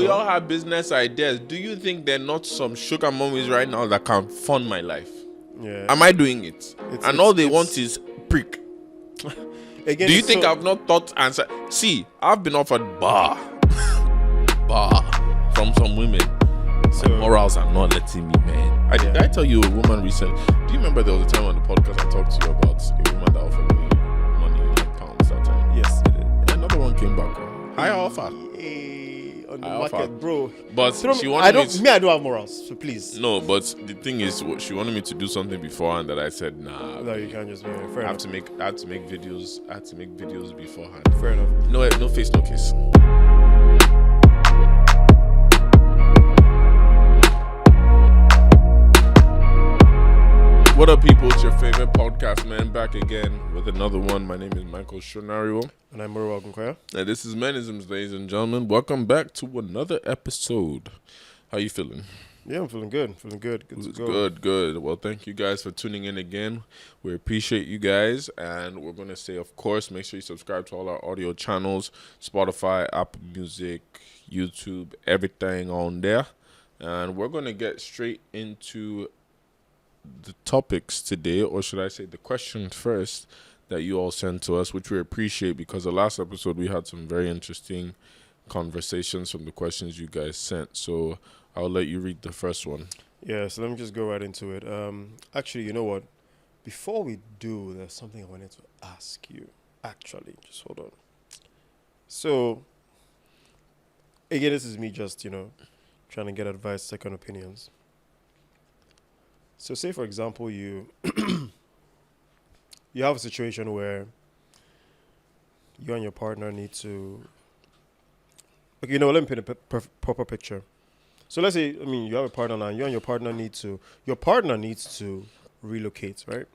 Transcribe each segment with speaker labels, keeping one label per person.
Speaker 1: we all have business ideas. Do you think there are not some sugar mummies right now that can fund my life?
Speaker 2: Yeah.
Speaker 1: Am I doing it? And all they want is prick.
Speaker 2: Again,
Speaker 1: do you think I've not thought and said, see, I've been offered bar from some women. So morals are not letting me, man. Did I tell you a woman recently? Do you remember there was a time on the podcast I talked to you about a woman that offered me money in like pounds that time?
Speaker 2: Yes, you did.
Speaker 1: And another one came back. Higher offer.
Speaker 2: On the market, bro.
Speaker 1: But she wanted
Speaker 2: I don't have morals, so please.
Speaker 1: No, but the thing is, she wanted me to do something beforehand that I said, nah.
Speaker 2: No, you can't just.
Speaker 1: I had to make videos. I had to make videos beforehand.
Speaker 2: Fair enough.
Speaker 1: No face, no case. What up, people? It's your favorite podcast, man. Back again with another one. My name is Michael Shonario.
Speaker 2: And I'm Muro Wagunkwaya.
Speaker 1: And this is Menisms, ladies and gentlemen. Welcome back to another episode. How you feeling?
Speaker 2: Yeah, I'm feeling good. Good to go.
Speaker 1: Good. Well, thank you guys for tuning in again. We appreciate you guys. And we're going to say, of course, make sure you subscribe to all our audio channels. Spotify, Apple Music, YouTube, everything on there. And we're going to get straight into the topics today, or should I say the questions first that you all sent to us, which we appreciate because the last episode we had some very interesting conversations from the questions you guys sent. So I'll let you read the first one.
Speaker 2: Yeah, so let me just go right into it. Actually, you know what? Before we do, there's something I wanted to ask you. Actually, just hold on. So, again, this is me just, trying to get advice, second opinions. So say, for example, you have a situation where you and your partner need to... Okay, let me paint a proper picture. So let's say, you have a partner now, you and your partner needs to relocate, right?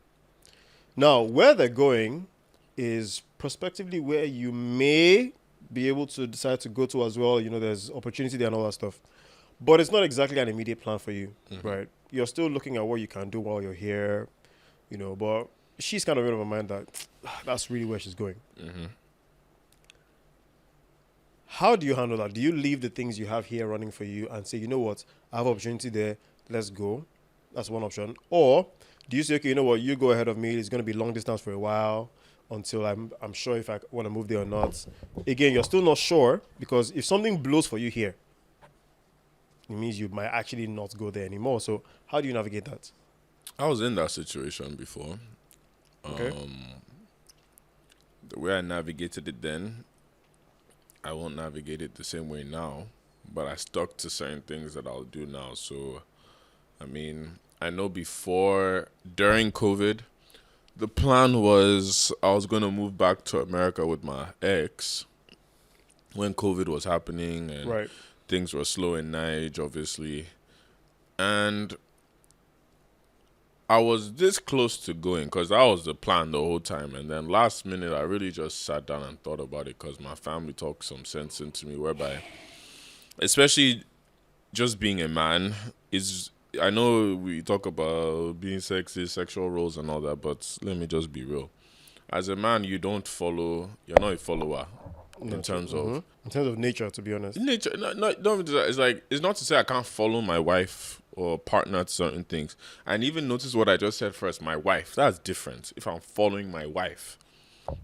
Speaker 2: Now, where they're going is prospectively where you may be able to decide to go to as well. There's opportunity there and all that stuff. But it's not exactly an immediate plan for you, right? You're still looking at what you can do while you're here, but she's kind of made up her mind that that's really where she's going.
Speaker 1: Mm-hmm.
Speaker 2: How do you handle that? Do you leave the things you have here running for you and say, you know what, I have opportunity there, let's go? That's one option. Or do you say, okay, you know what, you go ahead of me, it's going to be long distance for a while until I'm sure if I want to move there or not. Again, you're still not sure because if something blows for you here, it means you might actually not go there anymore. So how do you navigate that?
Speaker 1: I was in that situation before.
Speaker 2: Okay.
Speaker 1: The way I navigated it then, I won't navigate it the same way now, but I stuck to certain things that I'll do now. So, I know during COVID, the plan was I was going to move back to America with my ex when COVID was happening and
Speaker 2: right.
Speaker 1: Things were slow in Niger, obviously. And I was this close to going because that was the plan the whole time. And then last minute, I really just sat down and thought about it because my family talked some sense into me, whereby, especially just being a man, I know we talk about being sexist, sexual roles and all that, but let me just be real. As a man, you're not a follower. In terms of
Speaker 2: nature, to be honest.
Speaker 1: Nature, it's not to say I can't follow my wife or partner to certain things. And even notice what I just said first, my wife. That's different if I'm following my wife.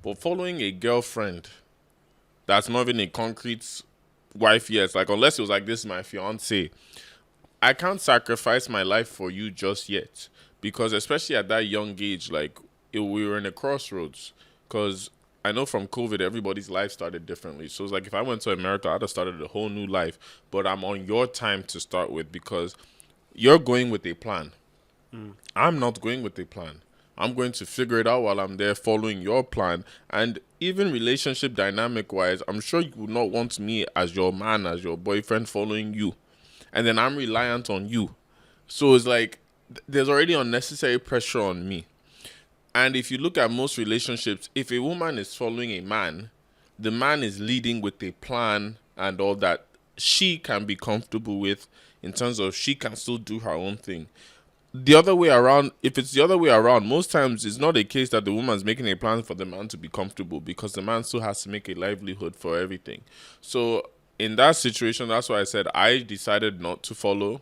Speaker 1: But following a girlfriend that's not even a concrete wife yet, unless it was like, this is my fiance, I can't sacrifice my life for you just yet. Because especially at that young age, we were in a crossroads. Because I know from COVID, everybody's life started differently. So it's like if I went to America, I'd have started a whole new life. But I'm on your time to start with because you're going with a plan. I'm not going with a plan. I'm going to figure it out while I'm there following your plan. And even relationship dynamic-wise, I'm sure you would not want me as your man, as your boyfriend following you. And then I'm reliant on you. So it's like there's already unnecessary pressure on me. And if you look at most relationships, if a woman is following a man, the man is leading with a plan and all that she can be comfortable with in terms of she can still do her own thing. The other way around, if it's the other way around, most times it's not a case that the woman's making a plan for the man to be comfortable because the man still has to make a livelihood for everything. So in that situation, that's why I said I decided not to follow,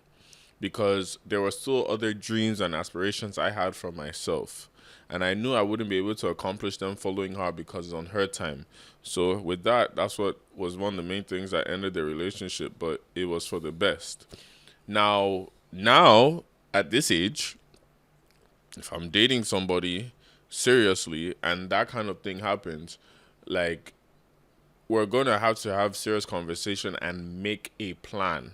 Speaker 1: because there were still other dreams and aspirations I had for myself. And I knew I wouldn't be able to accomplish them following her because it's on her time. So with that, that's what was one of the main things that ended the relationship, but it was for the best. Now at this age, if I'm dating somebody seriously and that kind of thing happens, like, we're going to have serious conversation and make a plan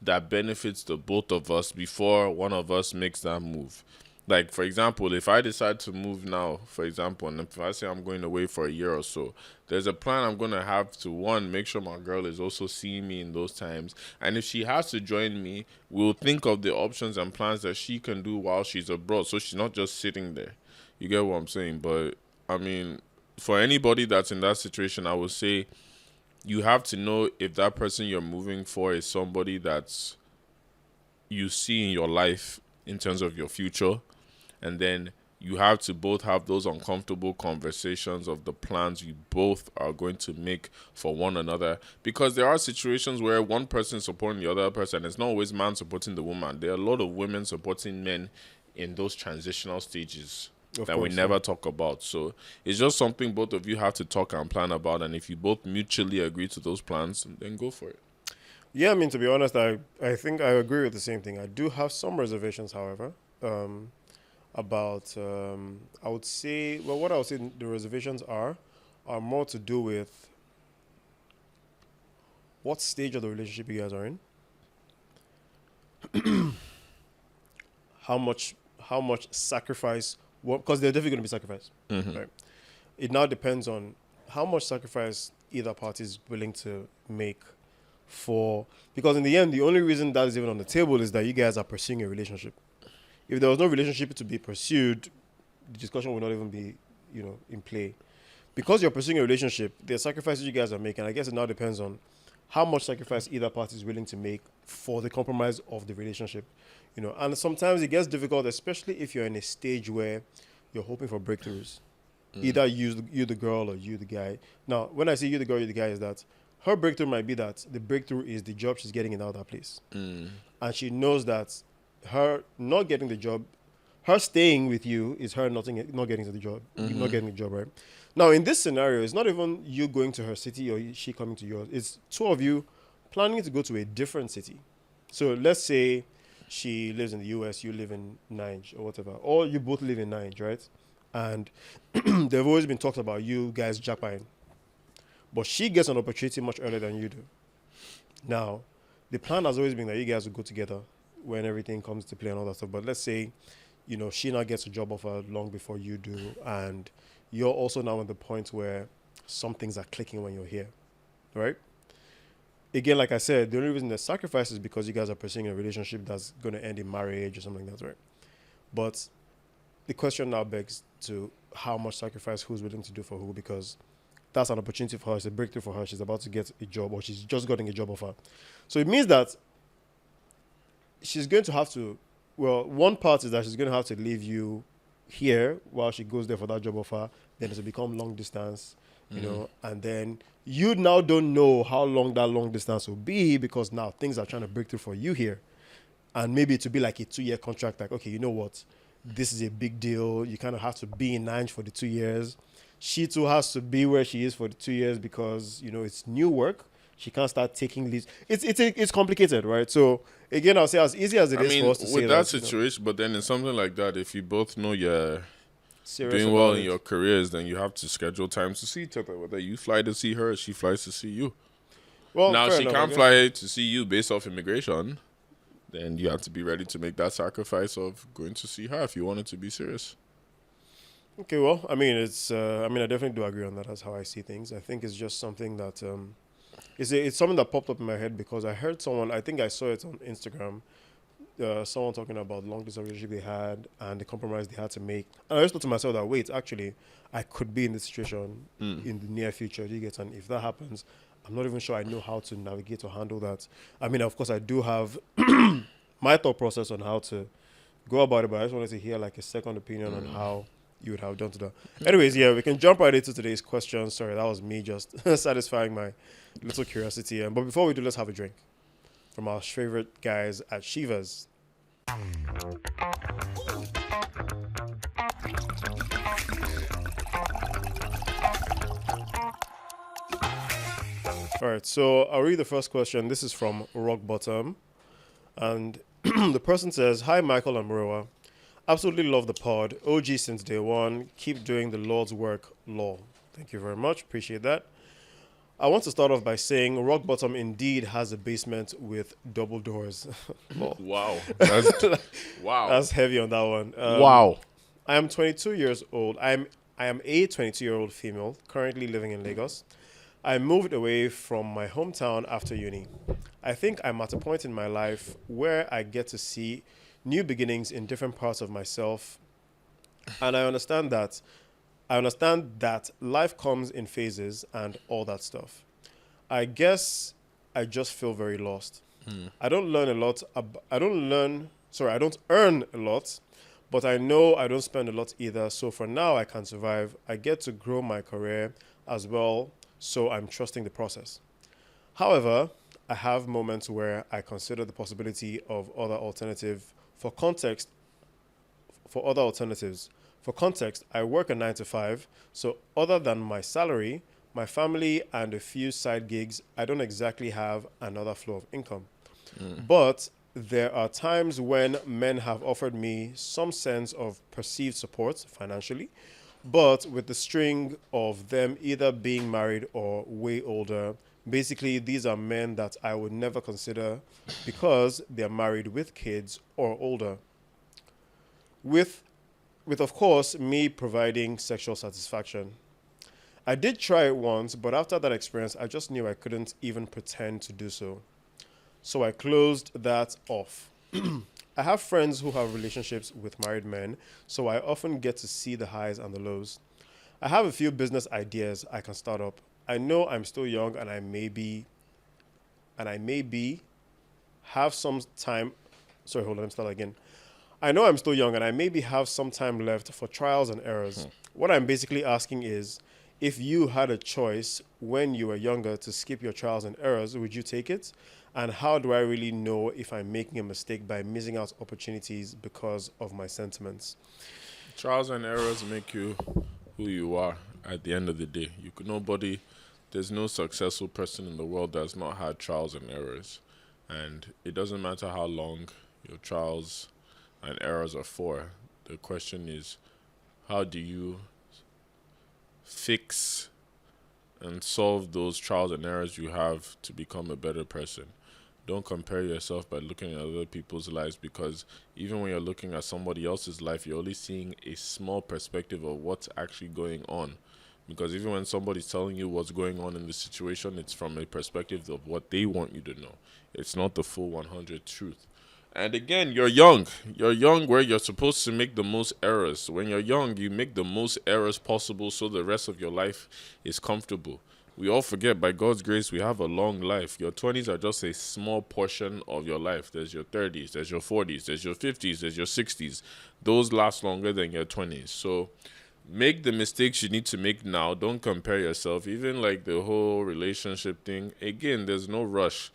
Speaker 1: that benefits the both of us before one of us makes that move. Like, for example, if I decide to move now, for example, and if I say I'm going away for a year or so, there's a plan I'm going to have to, one, make sure my girl is also seeing me in those times. And if she has to join me, we'll think of the options and plans that she can do while she's abroad, so she's not just sitting there. You get what I'm saying? But, I mean, for anybody that's in that situation, I would say you have to know if that person you're moving for is somebody that's you see in your life in terms of your future. And then you have to both have those uncomfortable conversations of the plans you both are going to make for one another. Because there are situations where one person is supporting the other person. It's not always man supporting the woman. There are a lot of women supporting men in those transitional stages that we never talk about. So it's just something both of you have to talk and plan about. And if you both mutually agree to those plans, then go for it.
Speaker 2: Yeah, I mean, to be honest, I think I agree with the same thing. I do have some reservations, however, about, I would say, well, what I would say the reservations are more to do with what stage of the relationship you guys are in, how much sacrifice, because they're definitely going to be sacrifice, right? It now depends on how much sacrifice either party is willing to make for, because in the end, the only reason that is even on the table is that you guys are pursuing a relationship. If there was no relationship to be pursued, the discussion would not even be, in play. Because you're pursuing a relationship, the sacrifices you guys are making, I guess it now depends on how much sacrifice either party is willing to make for the compromise of the relationship. And sometimes it gets difficult, especially if you're in a stage where you're hoping for breakthroughs. Either you the girl or you the guy. Now, when I say you the girl, you the guy, is that her breakthrough might be that the breakthrough is the job she's getting in another place. And she knows that her not getting the job, her staying with you is her not getting to the job, not getting the job, right? Now, in this scenario, it's not even you going to her city or she coming to yours. It's two of you planning to go to a different city. So let's say she lives in the US, you live in Niger or whatever, or you both live in Niger, right? And they've always been talked about you guys jackpotting. But she gets an opportunity much earlier than you do. Now, the plan has always been that you guys will go together when everything comes to play and all that stuff. But let's say, she now gets a job offer long before you do, and you're also now at the point where some things are clicking when you're here, right? Again, like I said, the only reason there's sacrifice is because you guys are pursuing a relationship that's going to end in marriage or something like that, right? But the question now begs to how much sacrifice who's willing to do for who, because that's an opportunity for her. It's a breakthrough for her. She's about to get a job, or she's just gotten a job offer. So it means that she's going to have to, one part is that she's going to have to leave you here while she goes there for that job offer. Then it's to become long distance, and then you now don't know how long that long distance will be, because now things are trying to break through for you here. And maybe it to be like a 2-year contract, like, okay, you know what? This is a big deal. You kind of have to be in Niger for the 2 years. She too has to be where she is for the 2 years because, it's new work. She can't start taking leads. It's complicated, right? So, again, I'll say as easy as it is for us to say
Speaker 1: with that situation, but then in something like that, if you both know you're
Speaker 2: serious
Speaker 1: doing well
Speaker 2: about
Speaker 1: in
Speaker 2: it.
Speaker 1: your careers, then you have to schedule times to see each other. Whether you fly to see her or she flies to see you.
Speaker 2: Well,
Speaker 1: Now,
Speaker 2: fair
Speaker 1: she
Speaker 2: enough, I
Speaker 1: can't
Speaker 2: guess.
Speaker 1: fly to see you based off immigration. Then you have to be ready to make that sacrifice of going to see her if you want it to be serious.
Speaker 2: Okay, well, I mean, I definitely do agree on that. That's how I see things. I think it's just something that, it's something that popped up in my head because I heard someone, I think I saw it on Instagram, someone talking about long distance relationship they had and the compromise they had to make. And I just thought to myself that, wait, actually, I could be in this situation in the near future. Do you get? And if that happens, I'm not even sure I know how to navigate or handle that. I mean, of course, I do have my thought process on how to go about it, but I just wanted to hear like a second opinion on how you would have done to that. Anyways, yeah, we can jump right into today's question. Sorry, that was me just satisfying my little curiosity. But before we do, let's have a drink from our favorite guys at Shiva's. All right, so I'll read the first question. This is from Rock Bottom. And the person says, "Hi, Michael and Maroa. Absolutely love the pod. OG since day one. Keep doing the Lord's work, lol." Thank you very much. Appreciate that. I want to start off by saying Rock Bottom indeed has a basement with double doors. Lol.
Speaker 1: Wow. Wow.
Speaker 2: That's heavy on that one.
Speaker 1: Wow.
Speaker 2: I am 22 years old. I am a 22-year-old female currently living in Lagos. I moved away from my hometown after uni. I think I'm at a point in my life where I get to see new beginnings in different parts of myself, and I understand that life comes in phases and all that stuff. I guess I just feel very lost. I don't learn a lot. I don't earn a lot, but I know I don't spend a lot either. So for now, I can survive. I get to grow my career as well, so I'm trusting the process. However, I have moments where I consider the possibility of other alternative. For other alternatives, for context, I work a 9 to 5, so other than my salary, my family, and a few side gigs, I don't exactly have another flow of income. But there are times when men have offered me some sense of perceived support financially, but with the string of them either being married or way older. Basically, these are men that I would never consider because they're married with kids or older. With, with of course, me providing sexual satisfaction. I did try it once, but after that experience, I just knew I couldn't even pretend to do so. So I closed that off. I have friends who have relationships with married men, so I often get to see the highs and the lows. I have a few business ideas I can start up. I know I'm still young and I may be have some time. Sorry, hold on, let me start again. I know I'm still young and I maybe have some time left for trials and errors. What I'm basically asking is, if you had a choice when you were younger to skip your trials and errors, would you take it? And how do I really know if I'm making a mistake by missing out opportunities because of my sentiments?
Speaker 1: Trials and errors make you who you are at the end of the day. There's no successful person in the world that's not had trials and errors. And it doesn't matter how long your trials and errors are for. The question is, how do you fix and solve those trials and errors you have to become a better person? Don't compare yourself by looking at other people's lives, because even when you're looking at somebody else's life, you're only seeing a small perspective of what's actually going on. Because even when somebody's telling you what's going on in the situation, it's from a perspective of what they want you to know. It's not the full 100 truth. And again, you're young. You're young where you're supposed to make the most errors. When you're young, you make the most errors possible so the rest of your life is comfortable. We all forget, by God's grace, we have a long life. Your 20s are just a small portion of your life. There's your 30s, there's your 40s, there's your 50s, there's your 60s. Those last longer than your 20s. So make the mistakes you need to make now. Don't compare yourself. Even like the whole relationship thing, again, there's no rush.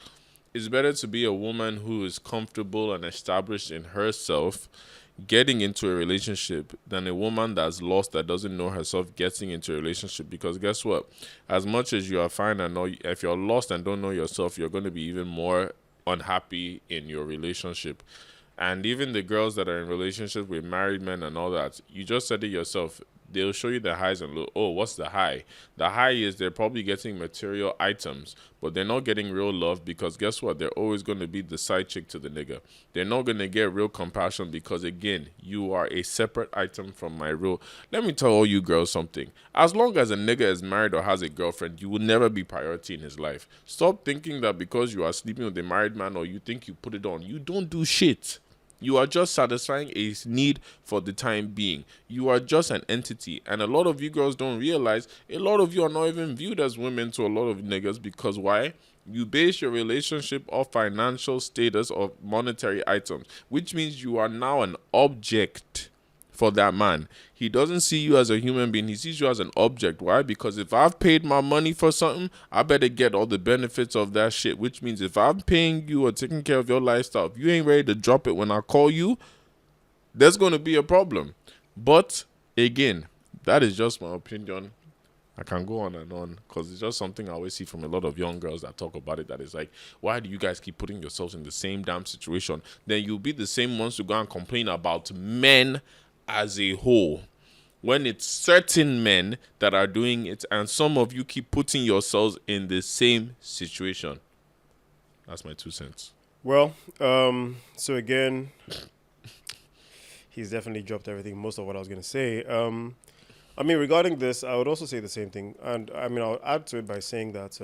Speaker 1: It's better to be a woman who is comfortable and established in herself getting into a relationship than a woman that's lost, that doesn't know herself, getting into a relationship. Because guess what? As much as you are fine and know, if you're lost and don't know yourself, you're going to be even more unhappy in your relationship. And even the girls that are in relationships with married men and all that, you just said it yourself. They'll show you the highs and lows. Oh, what's the high? The high is they're probably getting material items, but they're not getting real love, because guess what? They're always going to be the side chick to the nigga. They're not going to get real compassion because, again, you are a separate item from my real. Let me tell all you girls something. As long as a nigga is married or has a girlfriend, you will never be priority in his life. Stop thinking that because you are sleeping with a married man or you think you put it on, you don't do shit. You are just satisfying a need for the time being. You are just an entity. And a lot of you girls don't realize, a lot of you are not even viewed as women to a lot of niggas, because why? You base your relationship off financial status or monetary items, which means you are now an object for that man. He doesn't see you as a human being. He sees you as an object. Why? Because if I've paid my money for something, I better get all the benefits of that shit. Which means if I'm paying you or taking care of your lifestyle, if you ain't ready to drop it when I call you, there's going to be a problem. But again, that is just my opinion. I can go on and on because it's just something I always see from a lot of young girls that talk about it. That is like, why do you guys keep putting yourselves in the same damn situation? Then you'll be the same ones to go and complain about men as a whole, when it's certain men that are doing it, and some of you keep putting yourselves in the same situation. That's my 2 cents.
Speaker 2: Well, so again, he's definitely dropped everything, most of what I was going to say. I mean, regarding this, I would also say the same thing. And I mean, I'll add to it by saying that,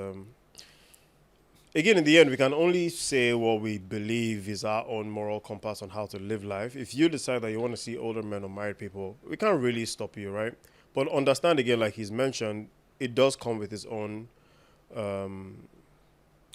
Speaker 2: again, in the end, we can only say what we believe is our own moral compass on how to live life. If you decide that you want to see older men or married people, we can't really stop you, right? But understand, again, like he's mentioned, it does come with its own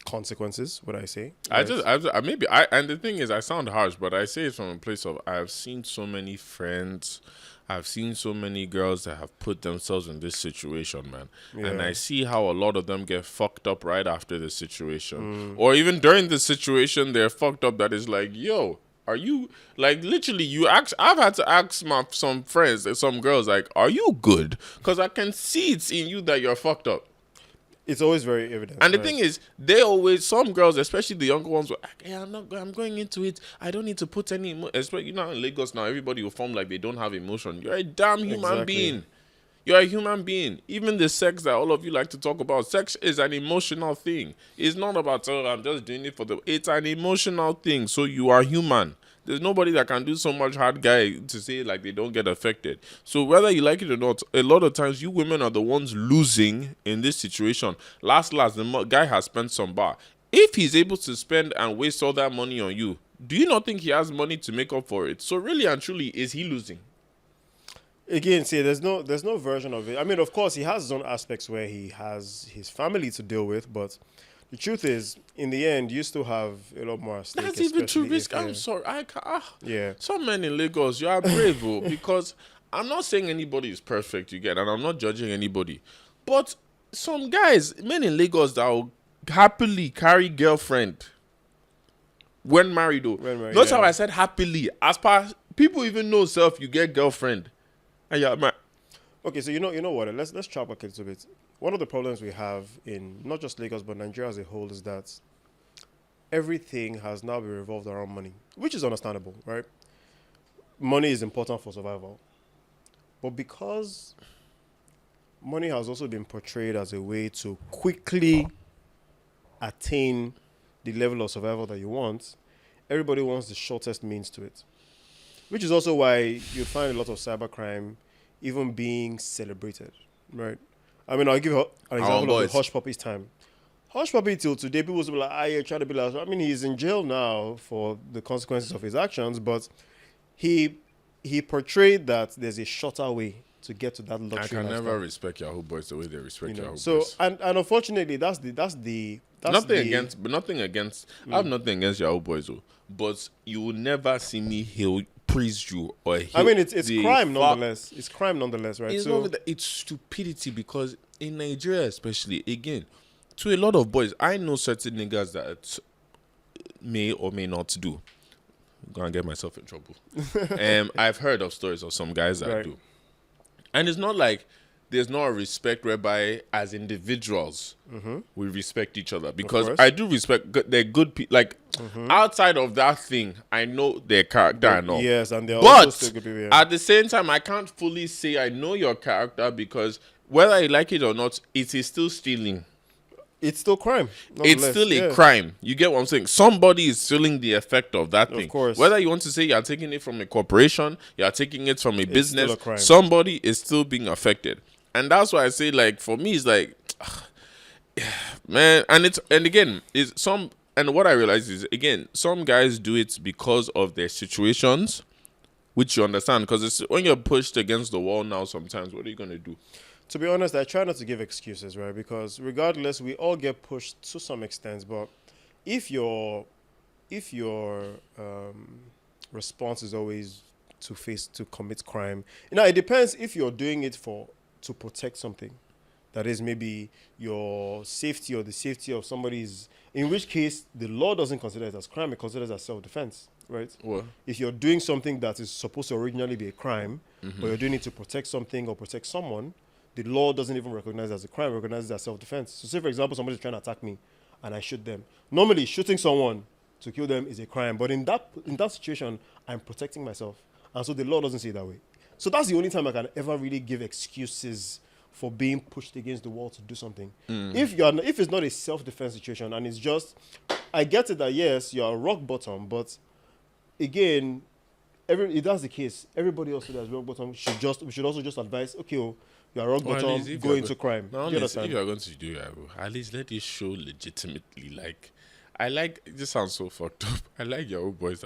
Speaker 2: consequences, would I say. Right?
Speaker 1: And the thing is, I sound harsh, but I say it from a place of, I've seen so many friends, I've seen so many girls that have put themselves in this situation, man. Yeah. And I see how a lot of them get fucked up right after the situation. Or even during the situation, they're fucked up that is like, yo, are you, like, literally, I've had to ask some friends, some girls, like, are you good? Because I can see it's in you that you're fucked up.
Speaker 2: It's always very evident.
Speaker 1: And the thing is, some girls, especially the younger ones, were like, hey, I'm going into it. I don't need to put any especially, you know, in Lagos now, everybody will form like they don't have emotion. You're a damn human being. You're a human being. Even the sex that all of you like to talk about, sex is an emotional thing. It's not about, oh, I'm just doing it it's an emotional thing. So you are human. There's nobody that can do so much hard guy to say like they don't get affected. So whether you like it or not, a lot of times you women are the ones losing in this situation. Last, the guy has spent some bar. If he's able to spend and waste all that money on you, do you not think he has money to make up for it? So really and truly, is he losing?
Speaker 2: Again, see, there's no version of it. I mean, of course, he has his own aspects where he has his family to deal with, but the truth is, in the end, you still have a lot more at stake.
Speaker 1: That's even too risky. I'm sorry. Yeah. Some men in Lagos, you are brave, because I'm not saying anybody is perfect, you get, and I'm not judging anybody. But some guys, men in Lagos that will happily carry girlfriend when married, though. Notice how I said happily. As per people even know self, you get girlfriend. And yeah, man.
Speaker 2: Okay, so you know what? Let's chop back a little bit. One of the problems we have in not just Lagos but Nigeria as a whole is that everything has now been revolved around money, which is understandable, right? Money is important for survival. But because money has also been portrayed as a way to quickly attain the level of survival that you want, everybody wants the shortest means to it. Which is also why you find a lot of cybercrime even being celebrated, right? I mean, I'll give an example of the Hush Puppy's time. Hush Puppy till today, people will be like, you're trying to be like, I mean, he's in jail now for the consequences of his actions, but he portrayed that there's a shorter way to get to that luxury.
Speaker 1: I can never respect Yahoo boys the way they respect Yahoo boys.
Speaker 2: So, and unfortunately, that's
Speaker 1: nothing against I have nothing against Yahoo boys, though, but you will never see me praise you or
Speaker 2: I mean, it's crime nonetheless. It's crime nonetheless, right?
Speaker 1: It's stupidity, because in Nigeria especially, again, to a lot of boys, I know certain niggas that may or may not do. I'm gonna get myself in trouble. I've heard of stories of some guys that do. And it's not like there's not a respect whereby as individuals we respect each other, because I do respect they're good people. Like outside of that thing, I know their character and all.
Speaker 2: Yes, and they're also still good people. Yeah.
Speaker 1: At the same time, I can't fully say I know your character, because whether you like it or not, it is still stealing.
Speaker 2: It's still crime.
Speaker 1: It's still a crime. You get what I'm saying? Somebody is feeling the effect of that thing.
Speaker 2: Of course.
Speaker 1: Whether you want to say you're taking it from a corporation, you're taking it from a business, somebody is still being affected. And that's why I say, like, for me, it's like, man, and what I realize is, again, some guys do it because of their situations, which you understand, because it's when you're pushed against the wall now, sometimes, what are you going to do?
Speaker 2: To be honest, I try not to give excuses, right? Because regardless, we all get pushed to some extent. But if your response is always to commit crime. It depends if you're doing it to protect something. That is maybe your safety or the safety of somebody's, in which case the law doesn't consider it as crime, it considers it as self-defense, right?
Speaker 1: What?
Speaker 2: If you're doing something that is supposed to originally be a crime, but you're doing it to protect something or protect someone, the law doesn't even recognize it as a crime, it recognizes it as self-defense. So say, for example, somebody's trying to attack me and I shoot them. Normally, shooting someone to kill them is a crime, but in that situation, I'm protecting myself. And so the law doesn't see it that way. So that's the only time I can ever really give excuses for being pushed against the wall to do something. If it's not a self-defense situation and it's just, I get it that yes, you're rock bottom, but again, if that's the case, everybody else that's rock bottom we should also just advise, okay, you're rock bottom, go into crime.
Speaker 1: Now,
Speaker 2: Do you understand?
Speaker 1: if you're going to do it, at least let it show legitimately. Like, I like, this sounds so fucked up. I like your old boys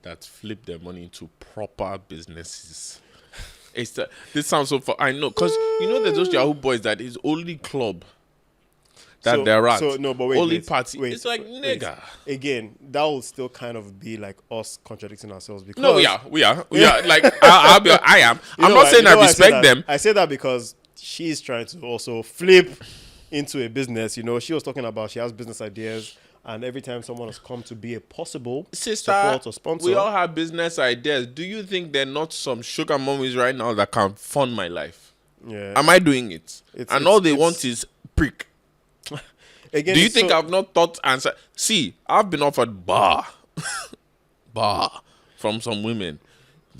Speaker 1: that flip their money into proper businesses. This sounds so I know, because there's those Yahoo boys that is only club that they're at.
Speaker 2: So no, but wait,
Speaker 1: only party. It's like nigga.
Speaker 2: Again, that will still kind of be like us contradicting ourselves because
Speaker 1: no, we are. Like I am. I'm not saying I respect them.
Speaker 2: I say that because she's trying to also flip into a business. She was talking about she has business ideas. And every time someone has come to be a possible support or sponsor,
Speaker 1: we all have business ideas. Do you think there are not some sugar mummies right now that can fund my life?
Speaker 2: Yeah.
Speaker 1: Am I doing it? All they want is prick.
Speaker 2: Again,
Speaker 1: do you think I've not thought answer? See, I've been offered bar from some women.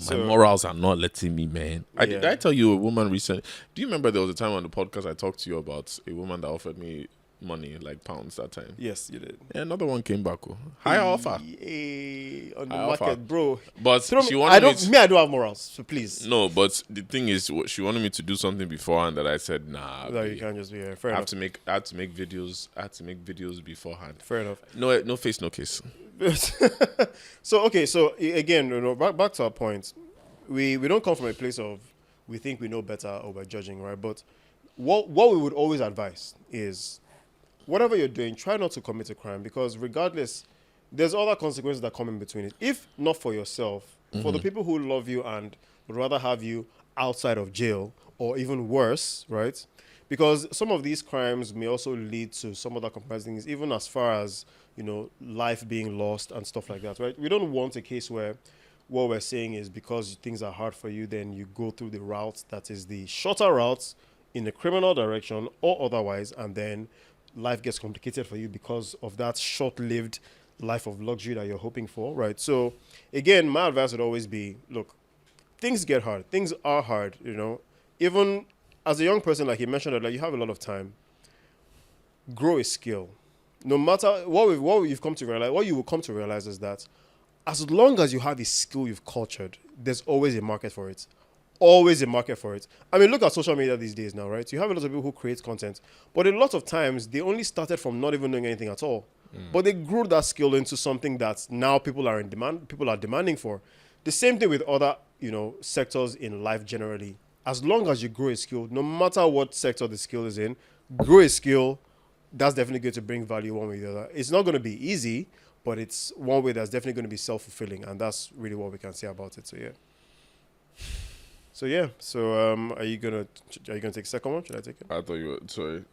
Speaker 1: My morals are not letting me, man. Did I tell you a woman recently? Do you remember there was a time on the podcast I talked to you about a woman that offered me money, like pounds that time?
Speaker 2: Yes, you did.
Speaker 1: Yeah, another one came back. Higher offer.
Speaker 2: On the market, bro.
Speaker 1: But she wanted
Speaker 2: I don't have morals, so please.
Speaker 1: No, but the thing is, she wanted me to do something beforehand that I said, nah.
Speaker 2: No, you can't just be here. Fair enough.
Speaker 1: I had to make videos beforehand.
Speaker 2: Fair enough.
Speaker 1: No face, no case.
Speaker 2: So again, back to our point. We don't come from a place of we think we know better or we're judging, right? But what we would always advise is, whatever you're doing, try not to commit a crime, because regardless, there's other consequences that come in between it. If not for yourself, for the people who love you and would rather have you outside of jail, or even worse, right? Because some of these crimes may also lead to some other compromising things, even as far as, life being lost and stuff like that, right? We don't want a case where what we're saying is because things are hard for you, then you go through the route that is the shorter route in the criminal direction or otherwise, and then life gets complicated for you because of that short-lived life of luxury that you're hoping for, right? So, again, my advice would always be, look, things get hard. Things are hard, Even as a young person, like you mentioned earlier, you have a lot of time. Grow a skill. No matter what you've come to realize, what you will come to realize is that as long as you have a skill you've cultured, there's always a market for it. Always a market for it. I mean, look at social media these days now, right? You have a lot of people who create content, but a lot of times they only started from not even knowing anything at all. But they grew that skill into something that now people are in demand. People are demanding for. The same thing with other, sectors in life generally. As long as you grow a skill, no matter what sector the skill is in, grow a skill. That's definitely going to bring value one way or the other. It's not going to be easy, but it's one way that's definitely going to be self-fulfilling, and that's really what we can say about it. So yeah. Are you gonna take the second one? Should I take it?
Speaker 1: I thought you were sorry.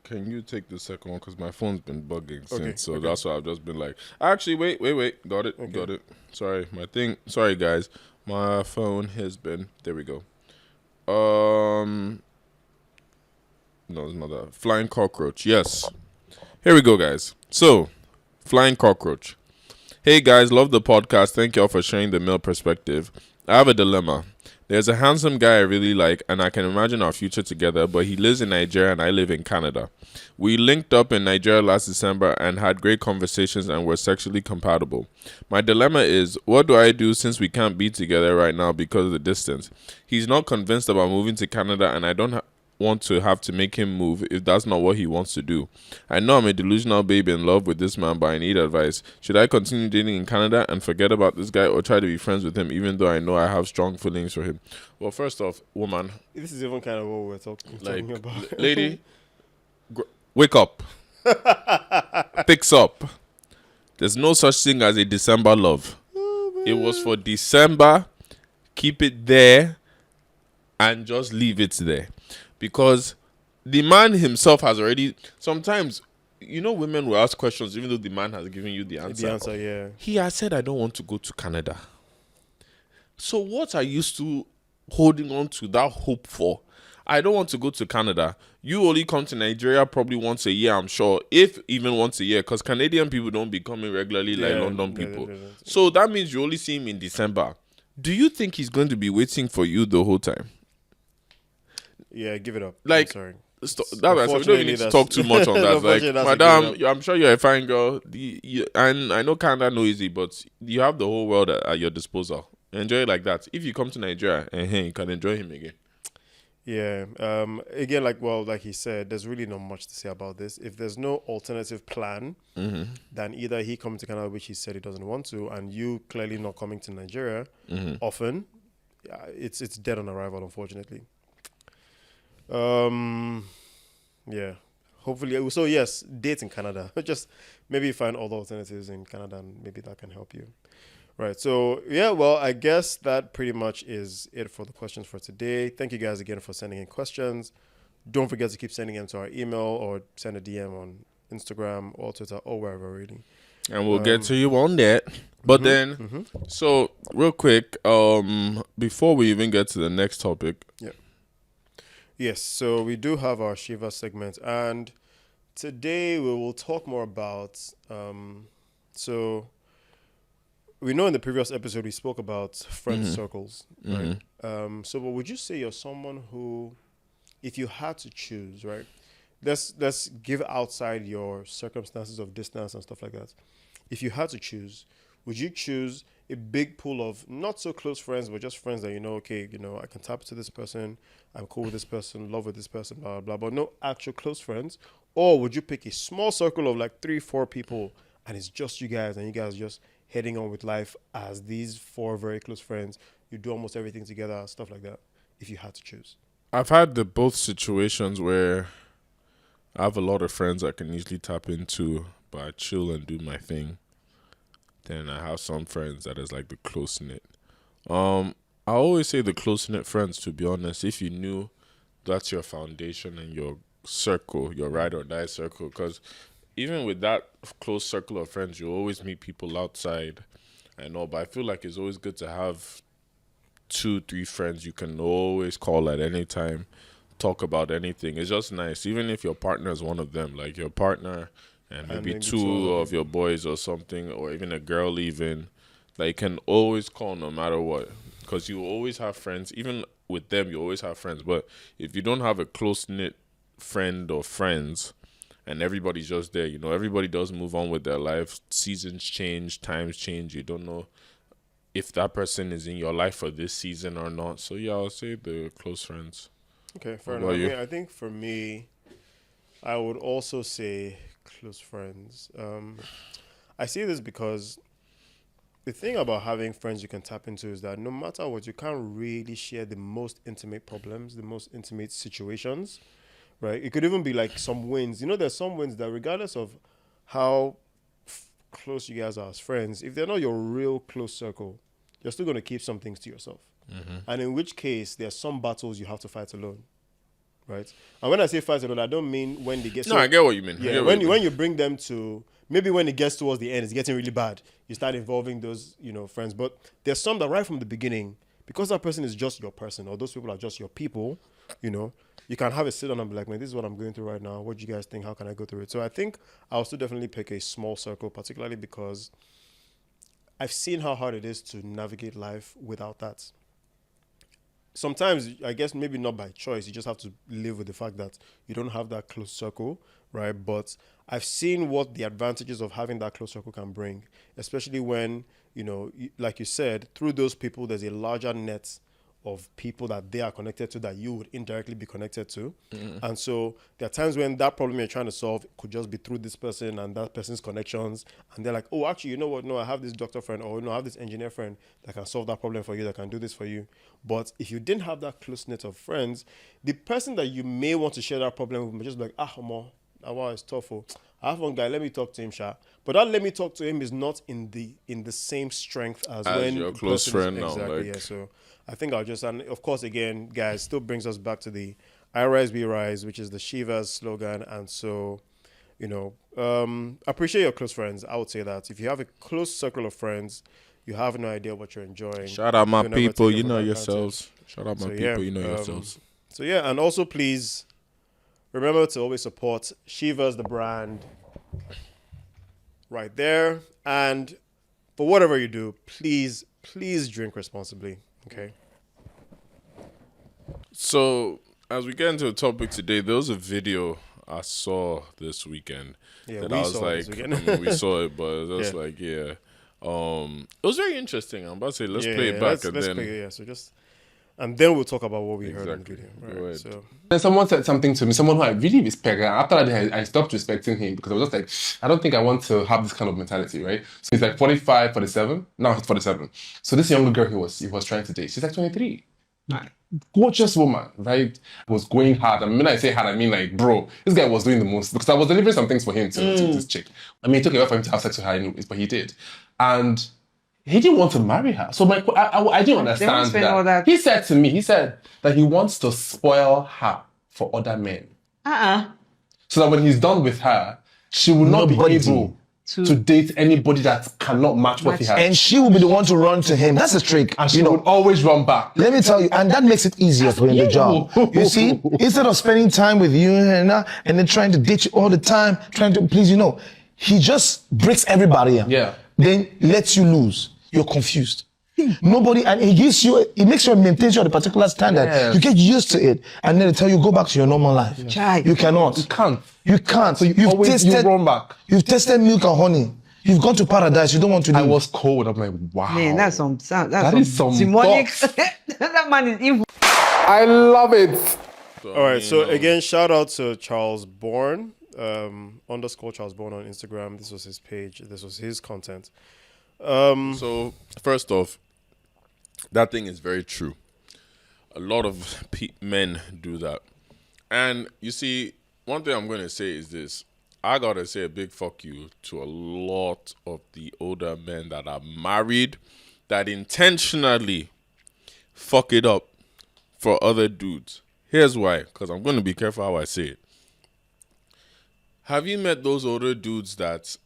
Speaker 1: Can you take the second one, because my phone's been bugging since, so that's why I've just been like, actually wait, got it. Sorry guys, my phone has been, there we go. No, it's not that. Flying cockroach. Yes. Here we go, guys. So, flying cockroach. Hey guys, love the podcast. Thank y'all for sharing the male perspective. I have a dilemma. There's a handsome guy I really like, and I can imagine our future together, but he lives in Nigeria and I live in Canada. We linked up in Nigeria last December and had great conversations and were sexually compatible. My dilemma is, what do I do since we can't be together right now because of the distance? He's not convinced about moving to Canada, and I don't want to have to make him move if that's not what he wants to do. I know I'm a delusional baby in love with this man, but I need advice. Should I continue dating in Canada and forget about this guy, or try to be friends with him even though I know I have strong feelings for him? Well, first off, woman,
Speaker 2: this is even kind of what we're talking about.
Speaker 1: Lady, wake up. Fix up. There's no such thing as a December love. It was for December. Keep it there and just leave it there. Because the man himself has already. Sometimes, women will ask questions even though the man has given you the answer.
Speaker 2: The answer, yeah.
Speaker 1: He has said, I don't want to go to Canada. So what are you still holding on to that hope for? I don't want to go to Canada. You only come to Nigeria probably once a year, I'm sure. If even once a year. Because Canadian people don't be coming regularly like London people. So that means you only see him in December. Do you think he's going to be waiting for you the whole time?
Speaker 2: Yeah, give it up.
Speaker 1: Like,
Speaker 2: I'm sorry.
Speaker 1: We don't even need to talk too much on that. Like, madam, I'm sure you're a fine girl. And I know Canada no easy, but you have the whole world at your disposal. Enjoy it like that. If you come to Nigeria, you can enjoy him again.
Speaker 2: Yeah. Again, like he said, there's really not much to say about this. If there's no alternative plan, then either he comes to Canada, which he said he doesn't want to, and you clearly not coming to Nigeria often, it's dead on arrival, unfortunately. Yeah. Hopefully, so yes, date in Canada. Just maybe find other alternatives in Canada, and maybe that can help you. Right. So, yeah, well, I guess that pretty much is it for the questions for today. Thank you guys again for sending in questions. Don't forget to keep sending them to our email or send a DM on Instagram or Twitter or wherever, really.
Speaker 1: And we'll get to you on that. But so real quick, before we even get to the next topic.
Speaker 2: Yeah. Yes. So we do have our Shiva segment. And today we will talk more about, we know in the previous episode we spoke about friend circles, right? So, but would you say you're someone who, if you had to choose, right? Let's give outside your circumstances of distance and stuff like that. If you had to choose, would you choose a big pool of not so close friends, but just friends that okay, I can tap to this person, I'm cool with this person, love with this person, blah blah blah, but no actual close friends? Or would you pick a small circle of like 3-4 people, and it's just you guys, and you guys just heading on with life as these 4 very close friends? You do almost everything together, stuff like that, if you had to choose.
Speaker 1: I've had both situations where I have a lot of friends I can easily tap into, but I chill and do my thing. Then I have some friends that is like the close-knit. I always say the close-knit friends, to be honest, if you knew that's your foundation and your circle, your ride or die circle, because even with that close circle of friends, you always meet people outside and all, but I feel like it's always good to have 2-3 friends you can always call at any time, talk about anything. It's just nice, even if your partner is one of them, like your partner and maybe 2 of your boys or something, or even a girl even, like you can always call no matter what, because you always have friends. Even with them, you always have friends, but if you don't have a close-knit friend or friends, and everybody's just there, everybody does move on with their life. Seasons change, times change. You don't know if that person is in your life for this season or not. So yeah, I'll say the close friends.
Speaker 2: Okay, fair enough. I think for me, I would also say close friends. I say this because the thing about having friends you can tap into is that no matter what, you can't really share the most intimate problems, the most intimate situations. Right, it could even be like some wins. There's some wins that regardless of how close you guys are as friends, if they're not your real close circle, you're still going to keep some things to yourself. And in which case, there's some battles you have to fight alone. Right? And when I say fight alone, I don't mean when they get...
Speaker 1: No, I get what you mean.
Speaker 2: Yeah, when you bring them to... Maybe when it gets towards the end, it's getting really bad. You start involving those, friends. But there's some that right from the beginning, because that person is just your person, or those people are just your people, you can have a sit down and be like, man, this is what I'm going through right now. What do you guys think? How can I go through it? So I think I'll still definitely pick a small circle, particularly because I've seen how hard it is to navigate life without that. Sometimes, I guess maybe not by choice, you just have to live with the fact that you don't have that close circle, right? But I've seen what the advantages of having that close circle can bring, especially when, like you said, through those people, there's a larger net of people that they are connected to that you would indirectly be connected to. And so there are times when that problem you're trying to solve could just be through this person and that person's connections, and they're like, oh, actually, you know what, no, I have this doctor friend, or I have this engineer friend that can solve that problem for you, that can do this for you. But if you didn't have that close knit of friends, the person that you may want to share that problem with may just be like, wow, it's tough, I have one guy, let me talk to him, Sha. But that let me talk to him is not in the same strength as when
Speaker 1: your
Speaker 2: the
Speaker 1: close
Speaker 2: person
Speaker 1: friend now,
Speaker 2: exactly,
Speaker 1: like
Speaker 2: yeah. So I think I'll just, and of course, again, guys, still brings us back to the I Rise, We Rise, which is the Shiva's slogan. And so, appreciate your close friends. I would say that if you have a close circle of friends, you have no idea what you're enjoying.
Speaker 1: shout out my
Speaker 2: Don't ever
Speaker 1: people,
Speaker 2: take
Speaker 1: you
Speaker 2: it for
Speaker 1: know
Speaker 2: granted.
Speaker 1: yourselves. Shout out my
Speaker 2: So
Speaker 1: people,
Speaker 2: yeah,
Speaker 1: you know yourselves.
Speaker 2: so yeah, and also please remember to always support Shiva's the brand right there. And for whatever you do, please drink responsibly. Okay.
Speaker 1: So, as we get into the topic today, there was a video I saw this weekend
Speaker 2: Yeah,
Speaker 1: that
Speaker 2: we
Speaker 1: I was
Speaker 2: saw
Speaker 1: like,
Speaker 2: this weekend.
Speaker 1: I mean, we saw it, but it was just
Speaker 2: Yeah.
Speaker 1: like, yeah. It was very interesting. I'm about to say, let's
Speaker 2: Yeah,
Speaker 1: play
Speaker 2: yeah,
Speaker 1: it back
Speaker 2: let's
Speaker 1: and
Speaker 2: play
Speaker 1: then.
Speaker 2: it. Yeah, so just and then we'll talk about what we heard in the
Speaker 1: Exactly.
Speaker 2: video.
Speaker 1: Go
Speaker 2: Right.
Speaker 1: ahead.
Speaker 2: So
Speaker 3: Then someone said something to me, someone who I really respect. And after that, I stopped respecting him because I was just like, I don't think I want to have this kind of mentality, right? So he's like 45, 47. Now he's 47. So this younger girl he was trying to date, she's like 23. Gorgeous woman, right? Was going hard. And when I say hard, I mean like, bro, this guy was doing the most because I was delivering some things for him to this chick. I mean, it took a while for him to have sex with her, anyways, but he did. And he didn't want to marry her. So I didn't understand
Speaker 4: spend all that.
Speaker 3: He said to me, that he wants to spoil her for other men. So that when he's done with her, she will not
Speaker 5: Nobody.
Speaker 3: be able to date anybody that cannot match what he has.
Speaker 5: And she will be the one to run to him. That's a trick.
Speaker 3: And she would always run back.
Speaker 5: Let me tell you, and that makes it easier for him, the job. You see, instead of spending time with you and then trying to ditch you all the time, trying to please, he just breaks everybody up.
Speaker 3: Yeah.
Speaker 5: Then lets you lose. You're confused. Nobody, and he makes you maintain you at a particular standard.
Speaker 3: Yes.
Speaker 5: You get used to it, and then they tell you go back to your normal life.
Speaker 4: Chai.
Speaker 5: You cannot.
Speaker 3: You can't.
Speaker 5: You can't.
Speaker 3: So you run back.
Speaker 5: You've tasted milk and honey. You've gone to paradise. You don't want to leave.
Speaker 3: I was cold. I'm like, wow.
Speaker 4: Man, that's some
Speaker 3: That is some
Speaker 4: demonic.
Speaker 3: thoughts.
Speaker 4: That man is evil.
Speaker 3: I love it.
Speaker 2: all right. So again, shout out to Charles Bourne, _ Charles Bourne on Instagram. This was his page. This was his content.
Speaker 1: So, first off, that thing is very true. A lot of men do that. And you see, one thing I'm going to say is this. I got to say a big fuck you to a lot of the older men that are married that intentionally fuck it up for other dudes. Here's why, because I'm going to be careful how I say it. Have you met those older dudes that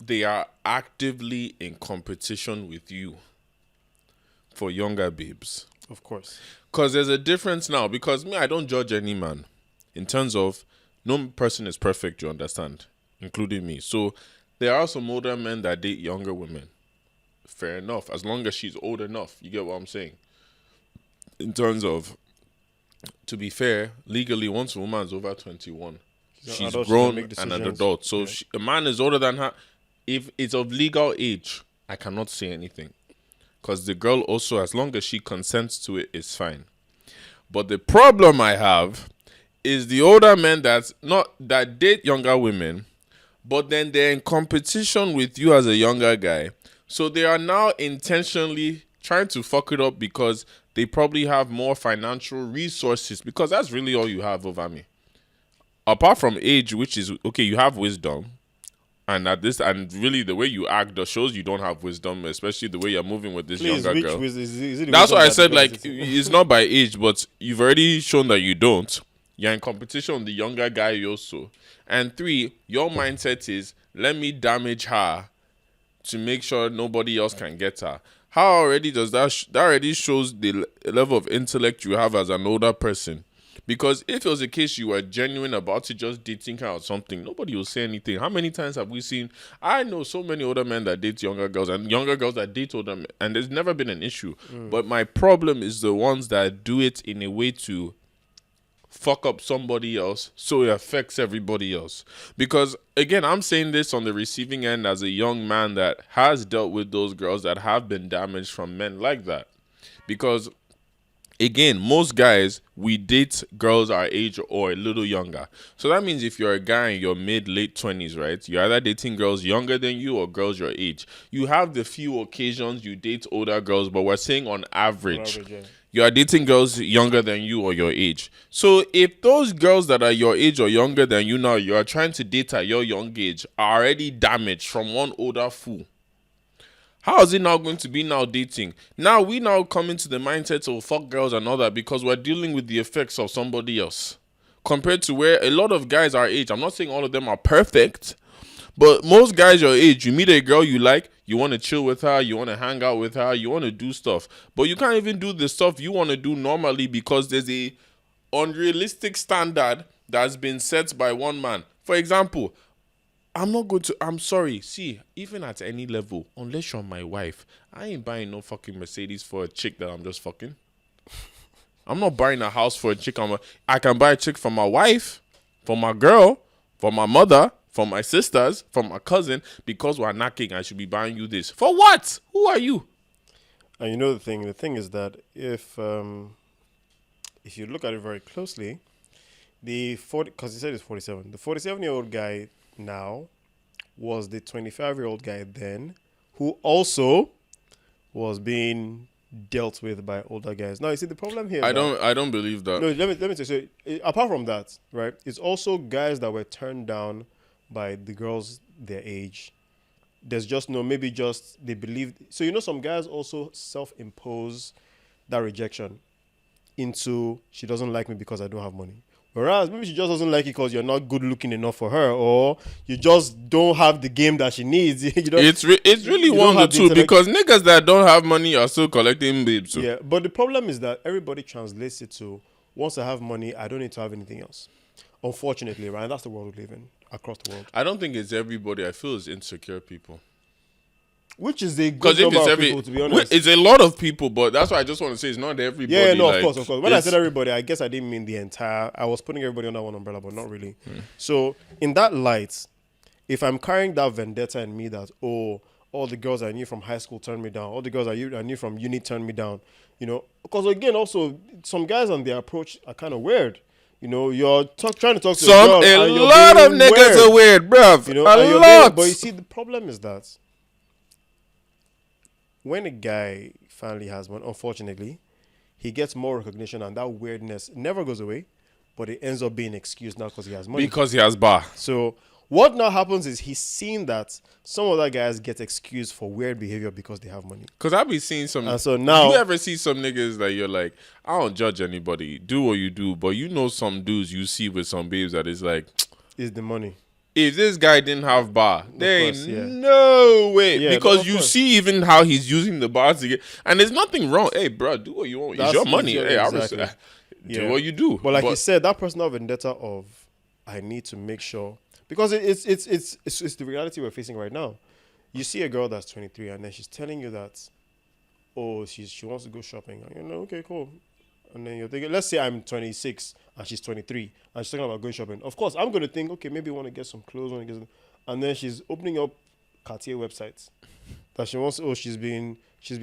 Speaker 1: they are actively in competition with you for younger babes?
Speaker 2: Of course.
Speaker 1: Because there's a difference now. Because me, I don't judge any man in terms of no person is perfect, you understand, including me. So there are some older men that date younger women. Fair enough, as long as she's old enough. You get what I'm saying? In terms of, to be fair, legally, once a woman is over 21, she's
Speaker 2: adult, she
Speaker 1: grown
Speaker 2: can make
Speaker 1: and an
Speaker 2: decisions.
Speaker 1: adult. So a man is older than her. If it's of legal age, I cannot say anything. Because the girl also, as long as she consents to it, is fine. But the problem I have is the older men that date younger women, but then they're in competition with you as a younger guy. So they are now intentionally trying to fuck it up because they probably have more financial resources, because that's really all you have over me. Apart from age, which is, okay, you have wisdom. And really the way you act shows you don't have wisdom, especially the way you're moving with this younger girl.
Speaker 2: Is it the
Speaker 1: That's
Speaker 2: wisdom
Speaker 1: why I
Speaker 2: that
Speaker 1: said,
Speaker 2: the
Speaker 1: like,
Speaker 2: girl is-
Speaker 1: it's not by age, but you've already shown that you don't. You're in competition with the younger guy also. And 3, your mindset is, let me damage her to make sure nobody else can get her. How already does that already shows the level of intellect you have as an older person. Because if it was a case you were genuine about it, just dating her or something, nobody will say anything. How many times have we seen? I know so many older men that date younger girls and younger girls that date older men, and there's never been an issue. But my problem is the ones that do it in a way to fuck up somebody else so it affects everybody else. Because again, I'm saying this on the receiving end as a young man that has dealt with those girls that have been damaged from men like that. Because again, most guys, we date girls our age or a little younger. So that means if you're a guy in your mid-late 20s, right, you're either dating girls younger than you or girls your age. You have the few occasions you date older girls, but we're saying on average. you are dating girls younger than you or your age. So if those girls that are your age or younger than you now, you are trying to date at your young age, are already damaged from one older fool, how is it now going to be now dating? Now we now come into the mindset of fuck girls and all that because we're dealing with the effects of somebody else. Compared to where a lot of guys our age, I'm not saying all of them are perfect, but most guys your age, you meet a girl you like, you want to chill with her, you want to hang out with her, you want to do stuff. But you can't even do the stuff you want to do normally because there's a unrealistic standard that's been set by one man. For example, I'm sorry, see, even at any level, unless you're my wife, I ain't buying no fucking Mercedes for a chick that I'm just fucking. I'm not buying a house for a chick. I can buy a chick for my wife, for my girl, for my mother, for my sisters, for my cousin. Because we're knocking, I should be buying you this. For what? Who are you?
Speaker 2: And you know the thing? The thing is that if you look at it very closely, because he said he's 47. The 47-year-old guy now was the 25-year-old guy then, who also was being dealt with by older guys. Now you see the problem here.
Speaker 1: I don't believe that.
Speaker 2: No, let me say. So apart from that, right? It's also guys that were turned down by the girls their age. There's just maybe just they believe. So some guys also self-impose that rejection into she doesn't like me because I don't have money. Whereas maybe she just doesn't like you because you're not good looking enough for her, or you just don't have the game that she needs.
Speaker 1: It's really one of the two because niggas that don't have money are still collecting babes. So.
Speaker 2: Yeah, but the problem is that everybody translates it to once I have money, I don't need to have anything else. Unfortunately, right? That's the world we live in across the world.
Speaker 1: I don't think it's everybody. I feel it's insecure people.
Speaker 2: Which is a good number of people, to be honest.
Speaker 1: It's a lot of people, but that's why I just want to say it's not everybody.
Speaker 2: Yeah, no, of course. When I said everybody, I guess I didn't mean the entire. I was putting everybody under one umbrella, but not really. So, in that light, if I'm carrying that vendetta in me that, all the girls I knew from high school turned me down, all the girls I knew from uni turned me down, because again, also, some guys on their approach are kind of weird. You're trying to talk to a girl.
Speaker 1: A lot of niggas are weird, bruv. A lot.
Speaker 2: But you see, the problem is that when a guy finally has one, unfortunately, he gets more recognition and that weirdness never goes away, but it ends up being excused now because he has money.
Speaker 1: Because he has bar.
Speaker 2: So what now happens is he's seen that some other guys get excused for weird behavior because they have money.
Speaker 1: Because I've been seeing some.
Speaker 2: And so now,
Speaker 1: you ever see some niggas that you're like, I don't judge anybody, do what you do, but some dudes you see with some babes that is like,
Speaker 2: is the money.
Speaker 1: If this guy didn't have bar, there ain't no way. Yeah, because you see even how he's using the bar to get, and there's nothing wrong. Hey, bro, do what you want. It's your money. Hey, exactly. Do what you do.
Speaker 2: But like you said, that personal vendetta of I need to make sure, because it's the reality we're facing right now. You see a girl that's 23 and then she's telling you that, she wants to go shopping. Okay, cool. And then you're thinking, let's say I'm 26 and she's 23 and she's talking about going shopping. Of course, I'm going to think, okay, maybe you want to get some clothes. And then she's opening up Cartier websites that she wants. She's been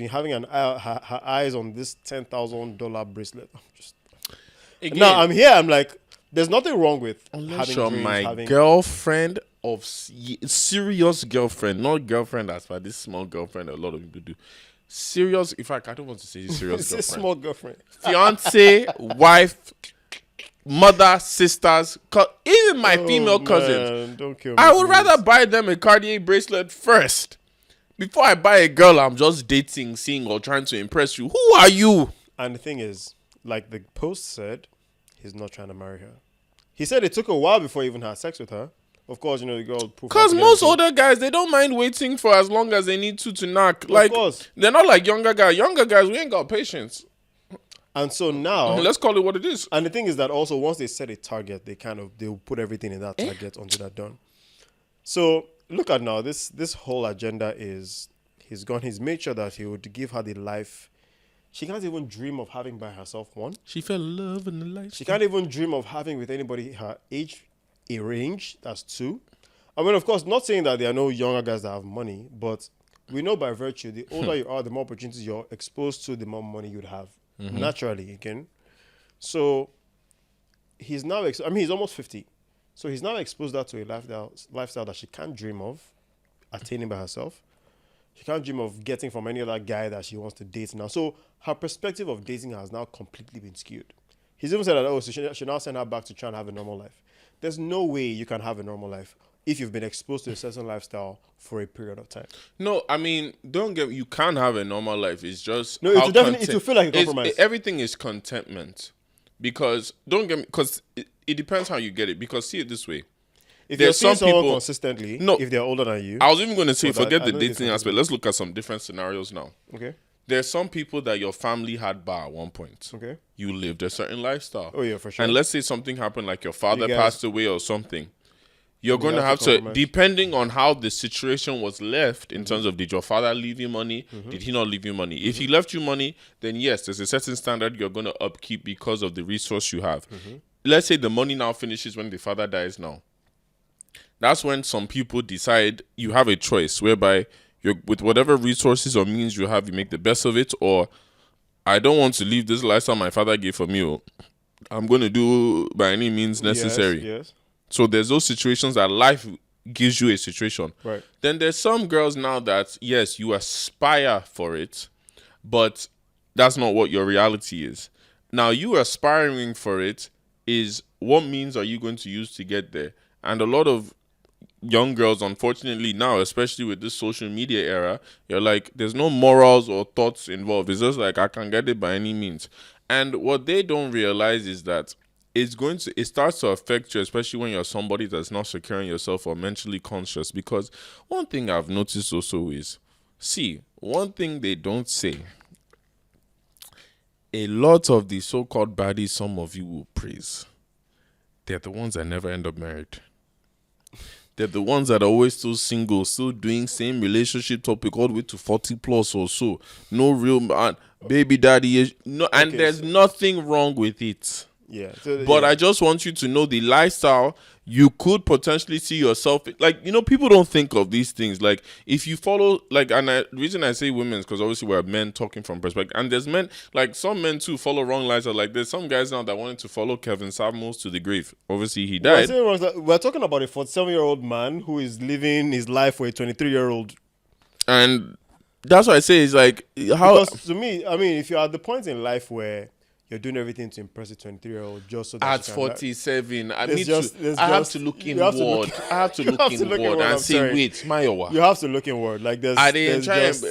Speaker 2: having her eyes on this $10,000 bracelet. Now I'm here. I'm like, there's nothing wrong with having dreams,
Speaker 1: my girlfriend of serious girlfriend, not girlfriend as far this small girlfriend a lot of people do. Serious, in fact, I don't want to say serious girlfriend.
Speaker 2: It's a small girlfriend.
Speaker 1: Fiance, wife, mother, sisters, even my female cousins.
Speaker 2: Don't kill me,
Speaker 1: I would rather buy them a Cartier bracelet first before I buy a girl I'm just dating, seeing, or trying to impress you. Who are you?
Speaker 2: And the thing is, like the post said, he's not trying to marry her. He said it took a while before he even had sex with her. Of course, the girl.
Speaker 1: Because most older guys, they don't mind waiting for as long as they need to knock. Like, of course. They're not like younger guys. Younger guys, we ain't got patience.
Speaker 2: And so now,
Speaker 1: let's call it what it is.
Speaker 2: And the thing is that also once they set a target, they'll put everything in that target until they're done. So look at now, this whole agenda is he's made sure that he would give her the life she can't even dream of having by herself. One,
Speaker 1: she fell in love in the life.
Speaker 2: She can't even dream of having with anybody her age. A range, that's two. I mean, of course, not saying that there are no younger guys that have money, but we know by virtue, the older you are, the more opportunities you're exposed to, the more money you'd have. Naturally, again. So he's now, he's almost 50. So he's now exposed that to a lifestyle that she can't dream of attaining by herself. She can't dream of getting from any other guy that she wants to date now. So her perspective of dating has now completely been skewed. He's even said that, so she should now send her back to try and have a normal life. There's no way you can have a normal life if you've been exposed to a certain lifestyle for a period of time.
Speaker 1: No, I mean, don't get you can't have a normal life. It's just
Speaker 2: No, it will feel like a compromise.
Speaker 1: Everything is contentment, because don't get me, because it depends how you get it. Because see it this way,
Speaker 2: If you're seeing someone consistently, if they're older than you.
Speaker 1: I was even going to say, forget the dating aspect. Let's look at some different scenarios now.
Speaker 2: Okay.
Speaker 1: There's some people that your family had bar at one point.
Speaker 2: Okay.
Speaker 1: You lived a certain lifestyle.
Speaker 2: Oh, yeah, for sure.
Speaker 1: And let's say something happened, like your father passed away or something. You're going to have to, depending on how the situation was left, in terms of, did your father leave you money? Did he not leave you money? If he left you money, then yes, there's a certain standard you're going to upkeep because of the resource you have. Let's say the money now finishes when the father dies now. That's when some people decide you have a choice whereby you're, with whatever resources or means you have, you make the best of it, or I don't want to leave this lifestyle my father gave for me. I'm going to do by any means necessary.
Speaker 2: Yes.
Speaker 1: So there's those situations that life gives you a situation.
Speaker 2: Right.
Speaker 1: Then there's some girls now that, yes, you aspire for it, but that's not what your reality is. Now, you aspiring for it is, what means are you going to use to get there? And a lot of young girls, unfortunately now, especially with this social media era, you're like, there's no morals or thoughts involved. It's just like, I can get it by any means. And what they don't realize is that it starts to affect you, especially when you're somebody that's not securing yourself or mentally conscious. Because one thing I've noticed also is, one thing they don't say, a lot of the so-called baddies some of you will praise, they're the ones that never end up married. They're the ones that are always still single, still doing same relationship topic all the way to 40 plus or so. No real man, baby daddy. No, and there's nothing wrong with it.
Speaker 2: Yeah.
Speaker 1: But I just want you to know the lifestyle, you could potentially see yourself, like, people don't think of these things. Like, if you follow, like, and the reason I say women is because obviously we're men talking from perspective. And there's men, like, some men too follow wrong lifestyle. Like, there's some guys now that wanted to follow Kevin Samuels to the grave. Obviously, he died.
Speaker 2: We're talking about a 47-year-old man who is living his life for a 23-year-old.
Speaker 1: And that's why I say, it's like, how.
Speaker 2: Because to me, I mean, if you're at the point in life where you're doing everything to impress a 23-year-old just so that
Speaker 1: at 47, I have to look inward. I have to look inward and say, wait, Mayowa.
Speaker 2: You have to look inward. Like there's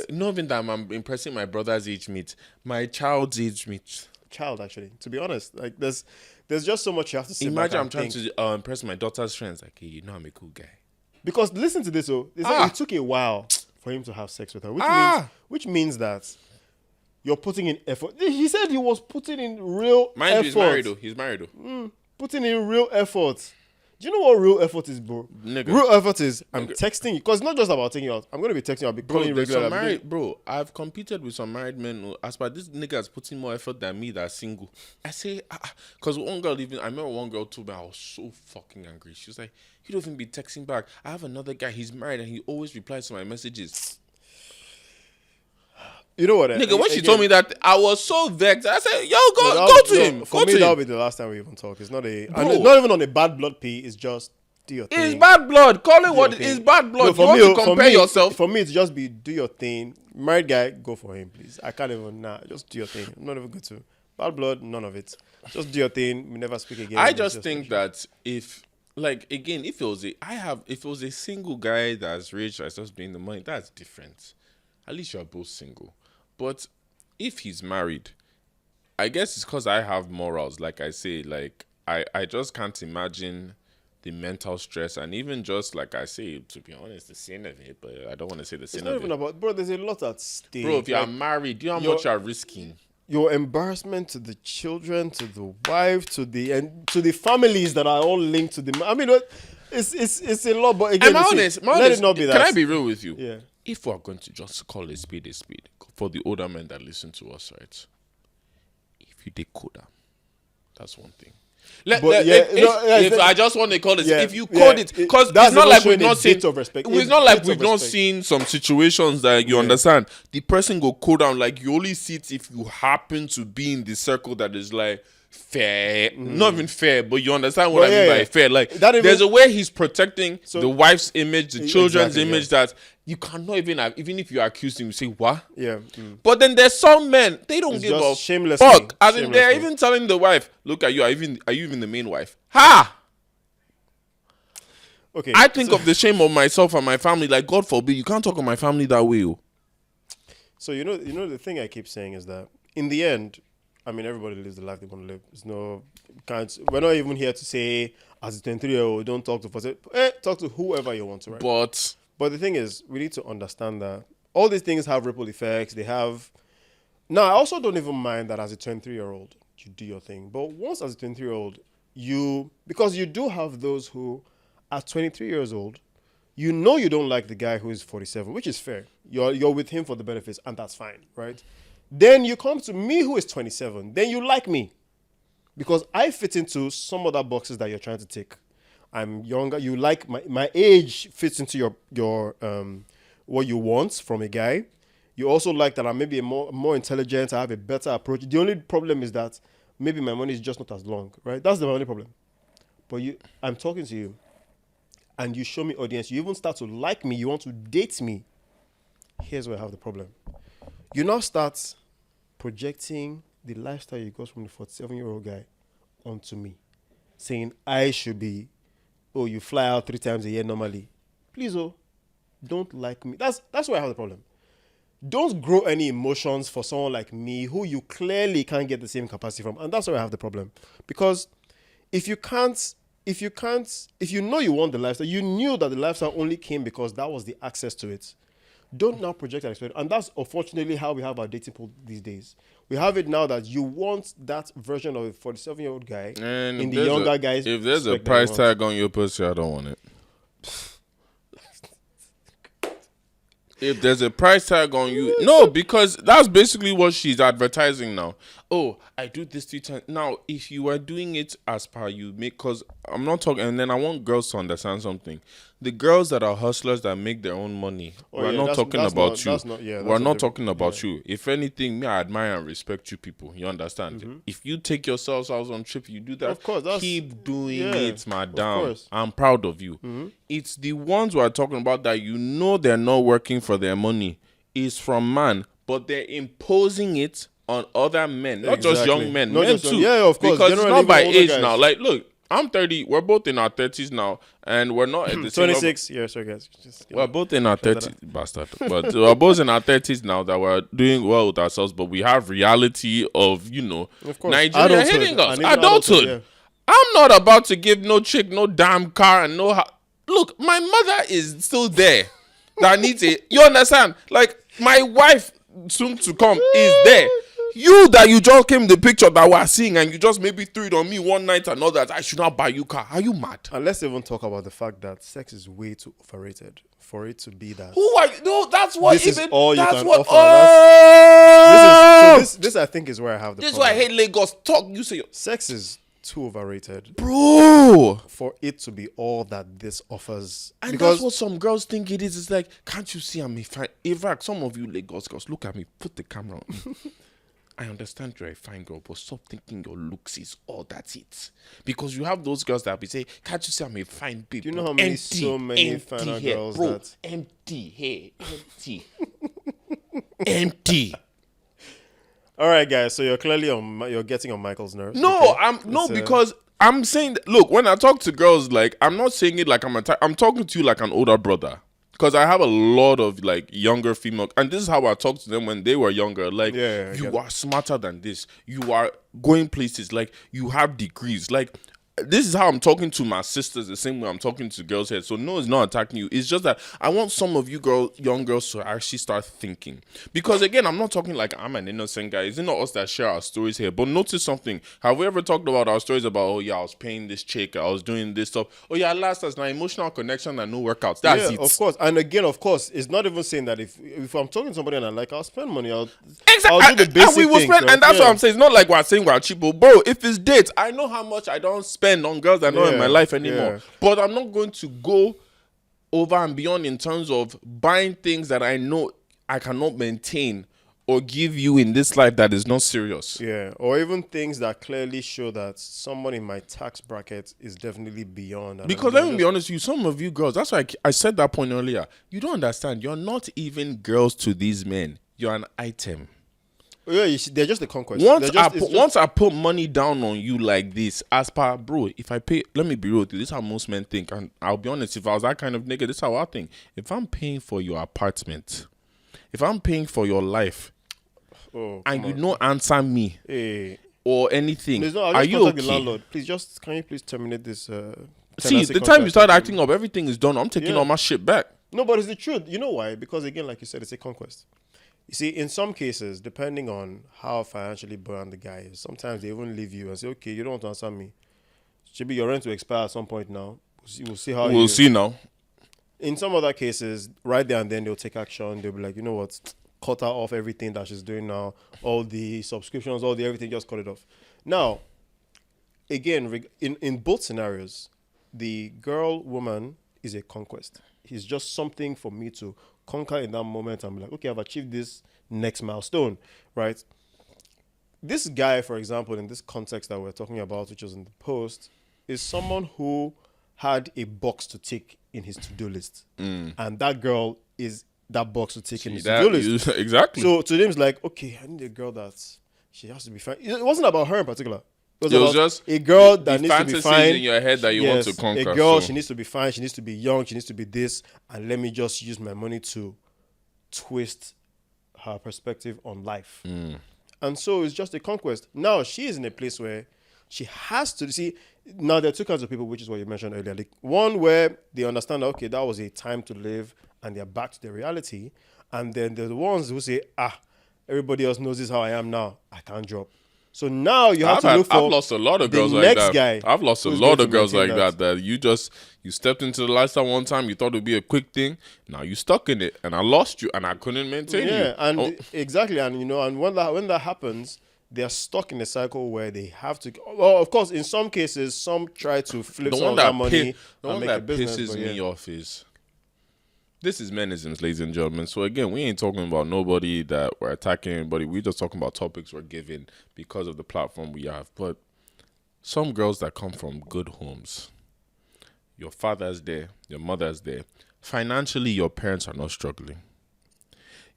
Speaker 1: not even that I'm impressing my brother's age mate, my child's age mate.
Speaker 2: Child, actually, to be honest, like there's just so much you have to say.
Speaker 1: Imagine I'm trying to impress my daughter's friends. Like, hey, I'm a cool guy.
Speaker 2: Because listen to this, it took a while for him to have sex with her, which means that you're putting in effort. He said he was putting in real effort.
Speaker 1: He's married though.
Speaker 2: Putting in real effort. Do you know what real effort is, bro?
Speaker 1: Nigga.
Speaker 2: Real effort is, I'm texting you. Because it's not just about taking you out. I'm going to be texting you. I'll be calling you regularly.
Speaker 1: Bro, I've competed with some married men who, as per this nigga is putting more effort than me that's single. I say, because one girl I remember one girl told me, I was so fucking angry. She was like, you don't even be texting back. I have another guy, he's married and he always replies to my messages.
Speaker 2: You know what?
Speaker 1: Nigga, when she told me that, I was so vexed. I said, yo, go to him.
Speaker 2: For me, that'll be the last time we even talk. It's not not even on a bad blood pee. It's just do your thing.
Speaker 1: It's bad blood. Call it what it is, bad blood. You want to compare yourself?
Speaker 2: For me, it's just do your thing. Married guy, go for him, please. I can't even, just do your thing. I'm not even good to. Bad blood, none of it. Just do your thing. We never speak again.
Speaker 1: I just think that if it was a single guy that's rich, that's just being the money, that's different. At least you're both single. But if he's married, I guess it's because I have morals. Like I say, like I just can't imagine the mental stress, and even just like I say, to be honest, the sin of it. But I don't want to say the sin of it.
Speaker 2: It's not even about, bro. There's a lot at stake.
Speaker 1: Bro, if you're married, do you know how much you're risking?
Speaker 2: Your embarrassment to the children, to the wife, to the families that are all linked to the. I mean, it's a lot. But again, let it not be that.
Speaker 1: Can I be real with you?
Speaker 2: Yeah.
Speaker 1: If we're going to just call a spade, for the older men that listen to us, right? If you decode them, that's one thing. I just want to call it. If you code it, because it's not like we've not seen. It's not like we've not seen some situations that you understand. The person go code down, like you only see it if you happen to be in the circle that is like, fair, not even fair, but you understand what I mean by fair. Like,
Speaker 2: That even-
Speaker 1: there's a way he's protecting the wife's image, the children's
Speaker 2: Exactly,
Speaker 1: image that you cannot even have. Even if you accuse him, you say what?
Speaker 2: Yeah.
Speaker 1: But then there's some men, they don't
Speaker 2: It's
Speaker 1: give
Speaker 2: just
Speaker 1: a
Speaker 2: shamelessly,
Speaker 1: fuck. As in, they're
Speaker 2: shamelessly.
Speaker 1: even telling the wife, "Look at you. Are you even the main wife?" Ha!
Speaker 2: Okay.
Speaker 1: I think of the shame of myself and my family. Like, God forbid, you can't talk of my family that way. Oh.
Speaker 2: So you know the thing I keep saying is that in the end, I mean everybody lives the life they want to live. There's no can't. We're not even here to say as a 23-year-old don't talk to talk to whoever you want to, right?
Speaker 1: But
Speaker 2: the thing is, we need to understand that all these things have ripple effects. They have. Now, I also don't even mind that as a 23-year-old you do your thing, but once as a 23-year-old because you do have those who, at 23 years old, you know you don't like the guy who is 47, which is fair. You're with him for the benefits, and that's fine, right? Then you come to me who is 27. Then you like me because I fit into some other boxes that you're trying to tick. I'm younger. You like my age fits into your what you want from a guy. You also like that I'm maybe more intelligent. I have a better approach. The only problem is that maybe my money is just not as long, right? That's the only problem. But I'm talking to you, and you show me audience. You even start to like me. You want to date me. Here's where I have the problem. You now start projecting the lifestyle you got from the 47-year-old guy onto me, saying I should be, you fly out 3 times a year normally. Please, don't like me. That's where I have the problem. Don't grow any emotions for someone like me who you clearly can't get the same capacity from. And that's where I have the problem. Because if you know you want the lifestyle, you knew that the lifestyle only came because that was the access to it. Don't now project and expect. And that's unfortunately how we have our dating pool these days. We have it now that you want that version of a 47-year-old guy
Speaker 1: and
Speaker 2: in the younger guys.
Speaker 1: If there's a
Speaker 2: spec that
Speaker 1: price
Speaker 2: you want.
Speaker 1: tag on your pussy, I don't want it. If there's a price tag on you, no, because that's basically what she's advertising now. Oh, I do this 3 times. Now, if you are doing it as per you make, because I'm not talking, and then I want girls to understand something. The girls that are hustlers that make their own money, we're not talking about you. We're not talking about you. If anything, me, I admire and respect you people. You understand? Mm-hmm. If you take yourselves out on trip, you do that.
Speaker 2: Of course,
Speaker 1: keep doing it, madam. I'm proud of you. Mm-hmm. It's the ones we're talking about that you know they're not working for their money. Is from man, but they're imposing it on other men, not just young men, men too.
Speaker 2: Yeah, of course.
Speaker 1: Because it's not by age
Speaker 2: guys.
Speaker 1: now. Like, look, I'm 30. We're both in our 30s now, and we're not at the same
Speaker 2: 26. Yeah, sorry guys.
Speaker 1: We're both in our 30s, bastard. But we're both in our 30s now that we're doing well with ourselves. But we have reality of Nigeria hitting us. Adulthood. Yeah. I'm not about to give no chick no damn car and no. Look, my mother is still there. That needs it. You understand? Like, my wife soon to come is there. You that you just came the picture that we're seeing and you just maybe threw it on me one night and all that I should not buy you car. Are you mad?
Speaker 2: And let's even talk about the fact that sex is way too overrated for it to be that.
Speaker 1: Who are you? No, that's what
Speaker 2: this
Speaker 1: even
Speaker 2: is all
Speaker 1: that's
Speaker 2: you can
Speaker 1: what.
Speaker 2: offer.
Speaker 1: Oh!
Speaker 2: This I think is where I have the
Speaker 1: This is
Speaker 2: problem.
Speaker 1: why I hate Lagos. Talk. You say
Speaker 2: sex is too overrated,
Speaker 1: bro,
Speaker 2: for it to be all that this offers.
Speaker 1: And
Speaker 2: because
Speaker 1: that's what some girls think it is. It's like, can't you see I'm a fine? In fact, some of you Lagos girls, look at me. Put the camera on me. I understand you're a fine girl, but stop thinking your looks is all that's it. Because you have those girls that be say, can't you see I'm a fine babe?
Speaker 2: Do you know how many so many finer girls
Speaker 1: bro,
Speaker 2: that
Speaker 1: empty hair, empty, empty.
Speaker 2: All right, guys. So you're clearly you're getting on Michael's nerves.
Speaker 1: No, because I'm saying that, look, when I talk to girls, like, I'm not saying it like I'm talking to you like an older brother. Because I have a lot of, like, younger female, and this is how I talked to them when they were younger. Like, you are smarter than this. You are going places. Like, you have degrees. Like, this is how I'm talking to my sisters the same way I'm talking to girls here. So no, it's not attacking you. It's just that I want some of you young girls to actually start thinking. Because again, I'm not talking like I'm an innocent guy. It's not us that share our stories here. But notice something. Have we ever talked about our stories about, oh yeah, I was paying this chick, I was doing this stuff. Oh yeah, last us now emotional connection and no workouts. That's it.
Speaker 2: Of course. And again, of course, it's not even saying that if I'm talking to somebody and I like, I'll spend money. I'll do the basic
Speaker 1: and we will
Speaker 2: things,
Speaker 1: spend,
Speaker 2: right?
Speaker 1: and that's what I'm saying. It's not like we're saying we're cheap, but bro, if it's dates, I know how much I don't spend on girls that are not in my life anymore. But I'm not going to go over and beyond in terms of buying things that I know I cannot maintain or give you in this life that is not serious.
Speaker 2: Yeah, or even things that clearly show that someone in my tax bracket is definitely beyond. And
Speaker 1: Because let me be honest with you, some of you girls, that's why I said that point earlier. You don't understand. You're not even girls to these men. You're an item.
Speaker 2: Yeah, you see, they're just a conquest.
Speaker 1: Once I put money down on you like this, as per bro, if I pay, let me be real with you, this is how most men think. And I'll be honest, if I was that kind of nigga, this is how I think. If I'm paying for your apartment, if I'm paying for your life, and you don't answer me or anything, are you okay?
Speaker 2: The landlord. Please, can you please terminate this?
Speaker 1: See, the time you start acting up, everything is done. I'm taking all my shit back.
Speaker 2: No, but it's the truth. You know why? Because again, like you said, it's a conquest. You see, in some cases, depending on how financially buoyant the guy is, sometimes they even leave you and say, okay, you don't want to answer me. Should be your rent to expire at some point now. We'll see how
Speaker 1: We'll see now.
Speaker 2: In some other cases, right there and then, they'll take action. They'll be like, you know what? Cut her off everything that she's doing now. All the subscriptions, all the everything, just cut it off. Now, again, in both scenarios, the woman is a conquest. It's just something for me to conquer in that moment. I'm like, okay, I've achieved this next milestone, right? This guy, for example, in this context that we're talking about, which was in the post, is someone who had a box to tick in his to-do list. And that girl is that box to tick in his to-do list.
Speaker 1: Exactly.
Speaker 2: So to them, it's like, okay, I need a girl she has to be fine. It wasn't about her in particular.
Speaker 1: It was just
Speaker 2: a girl that needs to be fine
Speaker 1: in your head that you want to conquer.
Speaker 2: A girl, she needs to be fine. She needs to be young. She needs to be this. And let me just use my money to twist her perspective on life. And so it's just a conquest. Now she is in a place where she has to see. Now there are two kinds of people, which is what you mentioned earlier. Like one where they understand that, okay, that was a time to live, and they're back to their reality. And then there's the ones who say, everybody else knows this is how I am now. I can't drop. So now you have to look for.
Speaker 1: I've lost a lot of girls like that.
Speaker 2: Guy
Speaker 1: I've lost a lot of girls like that. That you stepped into the lifestyle one time, you thought it would be a quick thing. Now you stuck in it, and I lost you, and I couldn't maintain you.
Speaker 2: Yeah, and exactly, and and when that happens, they are stuck in a cycle where they have to. Well, of course, in some cases, some try to flip some of that money.
Speaker 1: The one that pisses me off is. This is Menisms, ladies and gentlemen. So again, we ain't talking about nobody that we're attacking anybody. We're just talking about topics we're given because of the platform we have. But some girls that come from good homes, your father's there, your mother's there. Financially, your parents are not struggling.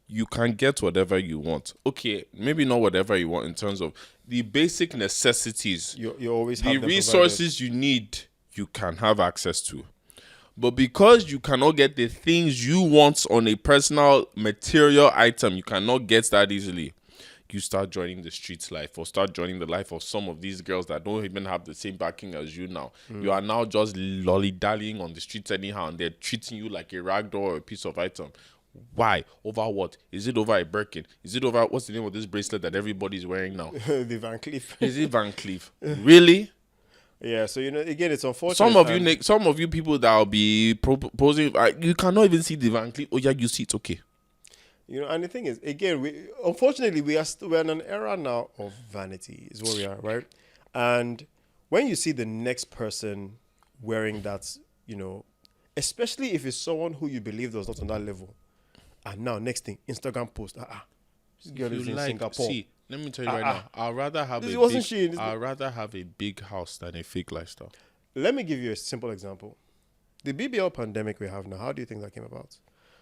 Speaker 1: You can get whatever you want. Okay, maybe not whatever you want in terms of the basic necessities.
Speaker 2: You always have
Speaker 1: the resources you need, you can have access to. But because you cannot get the things you want on a personal material item, you cannot get that easily. You start joining the streets life or start joining the life of some of these girls that don't even have the same backing as you now. You are now just lolly-dallying on the streets anyhow, and they're treating you like a rag doll or a piece of item. Why? Over what? Is it over a Birkin? Is it over, what's the name of this bracelet that everybody's wearing now?
Speaker 2: The Van Cleef.
Speaker 1: Is it Van Cleef? Really?
Speaker 2: Yeah, so again, it's unfortunate.
Speaker 1: Some of you people that will be proposing, you cannot even see the Van Cleef. Oh yeah, you see it, okay.
Speaker 2: And the thing is, again, unfortunately we're in an era now of vanity, is what we are, right? And when you see the next person wearing that, especially if it's someone who you believe was not on that level, and now next thing, Instagram post, this girl is in Singapore.
Speaker 1: See, let me tell you right now, I'd rather have a big house than a fake lifestyle.
Speaker 2: Let me give you a simple example. The BBL pandemic we have now, how do you think that came about?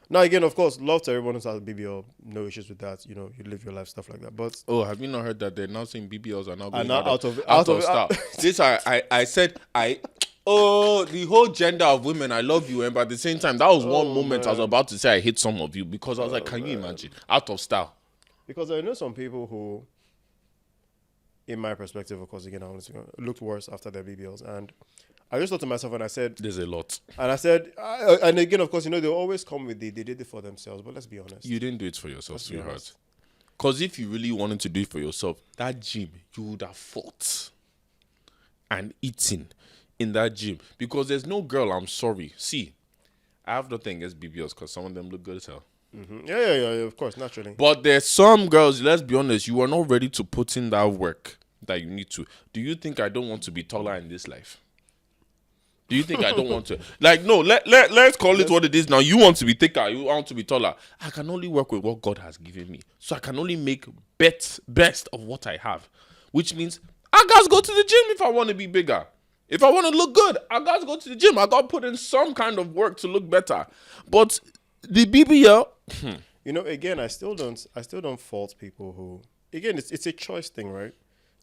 Speaker 2: Now, again, of course, love to everyone who's had BBL, no issues with that. You live your life, stuff like that. But
Speaker 1: have you not heard that they're now saying BBLs are now going out of style? This I said the whole gender of women, I love you, but at the same time, that was one moment I was about to say I hate some of you because I was like, can you imagine? Out of style.
Speaker 2: Because I know some people who, in my perspective, of course, again, I honestly looked worse after their BBLs. And I just thought to myself, and I said...
Speaker 1: There's a lot.
Speaker 2: And I said... and again, of course, they always come with they did it for themselves. But let's be honest.
Speaker 1: You didn't do it for yourself, sweetheart. Because if you really wanted to do it for yourself, that gym, you would have fought and eaten in that gym. Because there's no girl, I'm sorry. See, I have nothing against BBLs because some of them look good as hell.
Speaker 2: Mm-hmm. Yeah, of course, naturally.
Speaker 1: But there's some girls, let's be honest, you are not ready to put in that work that you need to. Do you think I don't want to be taller in this life? Do you think I don't want to? Like, no, let's call it what it is now. You want to be thicker. You want to be taller. I can only work with what God has given me. So I can only make best of what I have. Which means I got to go to the gym if I want to be bigger. If I want to look good, I got to go to the gym. I got to put in some kind of work to look better. But the BBL...
Speaker 2: You know, again, I still don't fault people who... Again, it's a choice thing, right?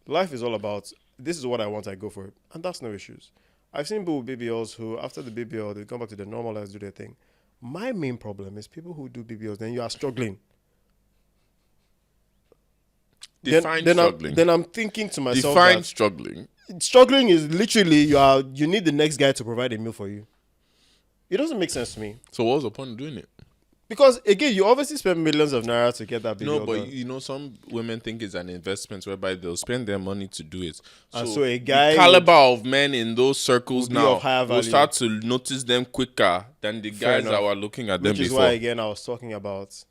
Speaker 2: Life is all about, this is what I want, I go for it. And that's no issues. I've seen people with BBLs who, after the BBL, they come back to their normal lives, do their thing. My main problem is people who do BBLs, then you are struggling.
Speaker 1: Define struggling.
Speaker 2: Then I'm thinking to myself
Speaker 1: Define struggling.
Speaker 2: Struggling is literally, you need the next guy to provide a meal for you. It doesn't make sense to me.
Speaker 1: So what's the point of doing it?
Speaker 2: Because, again, you obviously spend millions of naira to get that BBL
Speaker 1: No, but
Speaker 2: done.
Speaker 1: you know, some women think it's an investment whereby they'll spend their money to do it.
Speaker 2: And so a guy
Speaker 1: the caliber of men in those circles
Speaker 2: be
Speaker 1: now
Speaker 2: of higher
Speaker 1: will
Speaker 2: value.
Speaker 1: start to notice them quicker than the
Speaker 2: Fair
Speaker 1: guys that
Speaker 2: enough.
Speaker 1: were looking at them
Speaker 2: Which is
Speaker 1: before.
Speaker 2: why, again, I was talking about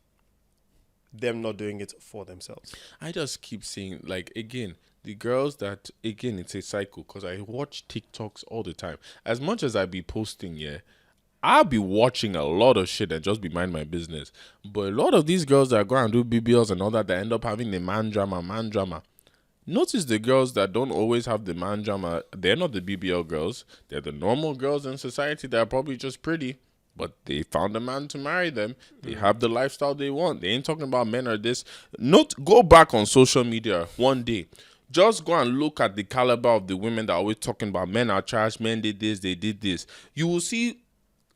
Speaker 2: them not doing it for themselves.
Speaker 1: I just keep seeing, like, again, the girls that, again, it's a cycle because I watch TikToks all the time. As much as I be posting, I'll be watching a lot of shit and just be mind my business. But a lot of these girls that go and do BBLs and all that end up having the man drama. Notice the girls that don't always have the man drama, they're not the BBL girls. They're the normal girls in society that are probably just pretty. But they found a man to marry them. They have the lifestyle they want. They ain't talking about men or this. Go back on social media one day. Just go and look at the caliber of the women that are always talking about men are trash, men did this, they did this. You will see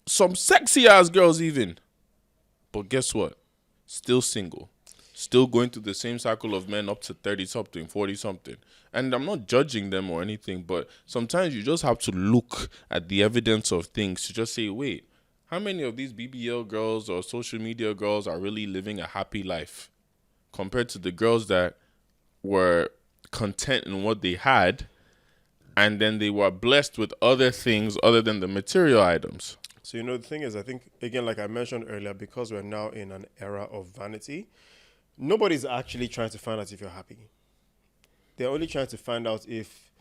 Speaker 1: some sexy ass girls even. But guess what? Still single. Still going through the same cycle of men up to 30 something, 40 something. And I'm not judging them or anything, but sometimes you just have to look at the evidence of things to just say, wait, how many of these BBL girls or social media girls are really living a happy life compared to the girls that were content in what they had and then they were blessed with other things other than the material items?
Speaker 2: So, you know, the thing is, I think, again, like I mentioned earlier, because we're now in an era of vanity, nobody's actually trying to find out if you're happy. They're only trying to find out if,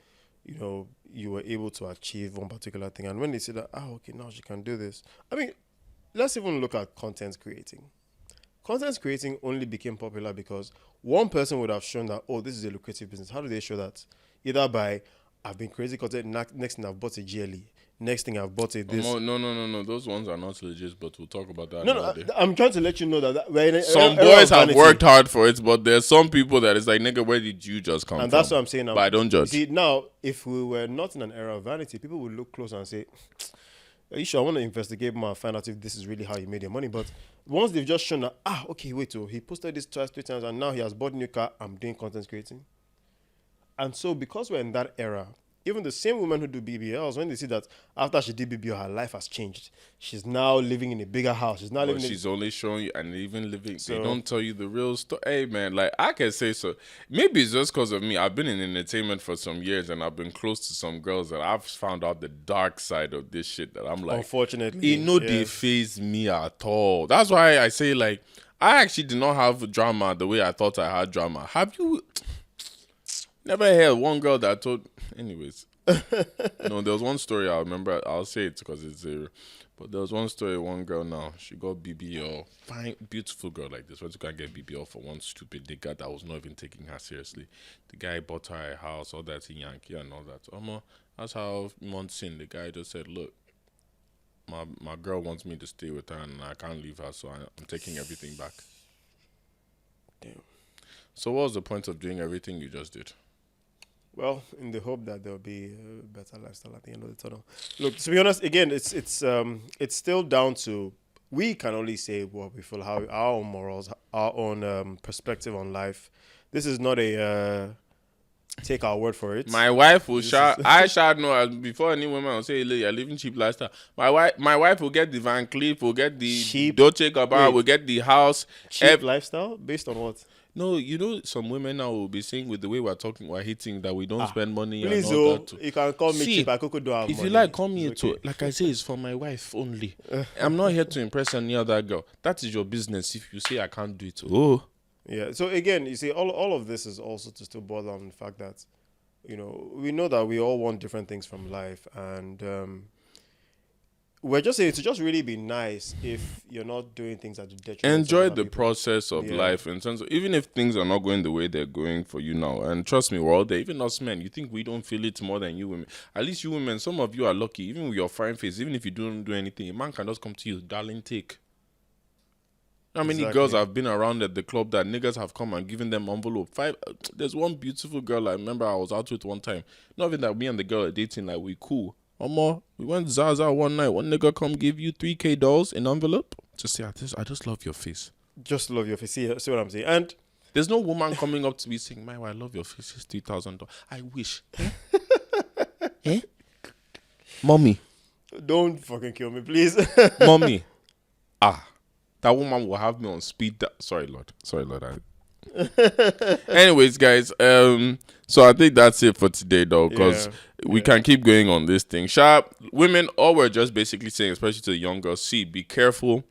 Speaker 2: you know, you were able to achieve one particular thing. And when they say that, okay, now she can do this. I mean, let's even look at content creating. Content creating only became popular because one person would have shown that, this is a lucrative business. How do they show that? Either by, I've been creating content, next thing I've bought a GLE. Next thing I've bought it this.
Speaker 1: No. Those ones are not legit, but we'll talk about that.
Speaker 2: No, I'm trying to let you know that we're in a
Speaker 1: some
Speaker 2: era
Speaker 1: boys
Speaker 2: of
Speaker 1: have
Speaker 2: vanity.
Speaker 1: worked hard for it, but there's some people that is like, nigga, where did you just come from?
Speaker 2: And that's what I'm saying now.
Speaker 1: But I don't judge.
Speaker 2: See, now, if we were not in an era of vanity, people would look close and say, are you sure? I want to investigate more and find out if this is really how you made your money. But once they've just shown that, okay, wait, he posted this twice, 3 times, and now he has bought a new car, I'm doing content creating. And so because we're in that era, even the same women who do BBLs, when they see that after she did BBL, her life has changed. She's now living in a bigger house. She's now living.
Speaker 1: She's only showing you, and even living.
Speaker 2: So,
Speaker 1: they don't tell you the real story. Hey, man, like I can say so. Maybe it's just because of me. I've been in entertainment for some years, and I've been close to some girls that I've found out the dark side of this shit. That I'm like,
Speaker 2: unfortunately,
Speaker 1: they faze me at all. That's why I say like, I actually did not have drama the way I thought I had drama. Have you never heard one girl that told? Anyways. No, there was one story I remember. I'll say it because it's there. But there was one story. One girl now, she got BBL. Fine, beautiful girl like this. Went to go and get BBL for one stupid nigga that was not even taking her seriously. The guy bought her a house, all that in Yankee and all that. That's how months in. The guy just said, "Look, my girl wants me to stay with her, and I can't leave her, so I'm taking everything back."
Speaker 2: Damn.
Speaker 1: So what was the point of doing everything you just did?
Speaker 2: Well, in the hope that there'll be a better lifestyle at the end of the tunnel. Look, to be honest, again, it's still down to, we can only say what we feel, how our own morals, our own perspective on life. This is not a take our word for it.
Speaker 1: My wife will shout. I shout no before any woman will say, "You're living cheap lifestyle." My wife will get the Van Cleef, will get the
Speaker 2: Cheap?
Speaker 1: Dolce Gabbana, will get the house.
Speaker 2: Cheap lifestyle based on what?
Speaker 1: No, you know, some women now will be saying with the way we're talking, we're hitting that we don't spend money
Speaker 2: Please,
Speaker 1: and all that too.
Speaker 2: you can call me
Speaker 1: See,
Speaker 2: cheap. I could do have
Speaker 1: If
Speaker 2: money.
Speaker 1: you like, call me
Speaker 2: It's
Speaker 1: too.
Speaker 2: okay.
Speaker 1: Like I say, it's for my wife only. I'm not here to impress any other girl. That is your business. If you say I can't do it,
Speaker 2: Yeah. So again, you see, all of this is also to still boil down the fact that, you know, we know that we all want different things from life, and we're just saying to just really be nice if you're not doing things at the detriment.
Speaker 1: Enjoy
Speaker 2: of
Speaker 1: the
Speaker 2: other people.
Speaker 1: process of life in terms of, even if things are not going the way they're going for you now. And trust me, we're all there. Even us men, you think we don't feel it more than you women. At least you women, some of you are lucky. Even with your fine face, even if you don't do anything, a man can just come to you, darling, take. How many girls have been around at the club that niggas have come and given them envelope? There's one beautiful girl I remember I was out with one time. Not even that me and the girl are dating, like we cool. We went Zaza one night. One nigga come give you $3K in envelope. Just say, I just love your face.
Speaker 2: Just love your face. See what I'm saying? And
Speaker 1: there's no woman coming up to me saying, "My, I love your face. It's $3,000. I wish." Eh? Mommy.
Speaker 2: Don't fucking kill me, please.
Speaker 1: Mommy. That woman will have me on speed. Sorry, Lord. Anyways, guys. So I think that's it for today, though, because we can keep going on this thing. Sharp women, all we're just basically saying, especially to the young girls, be careful,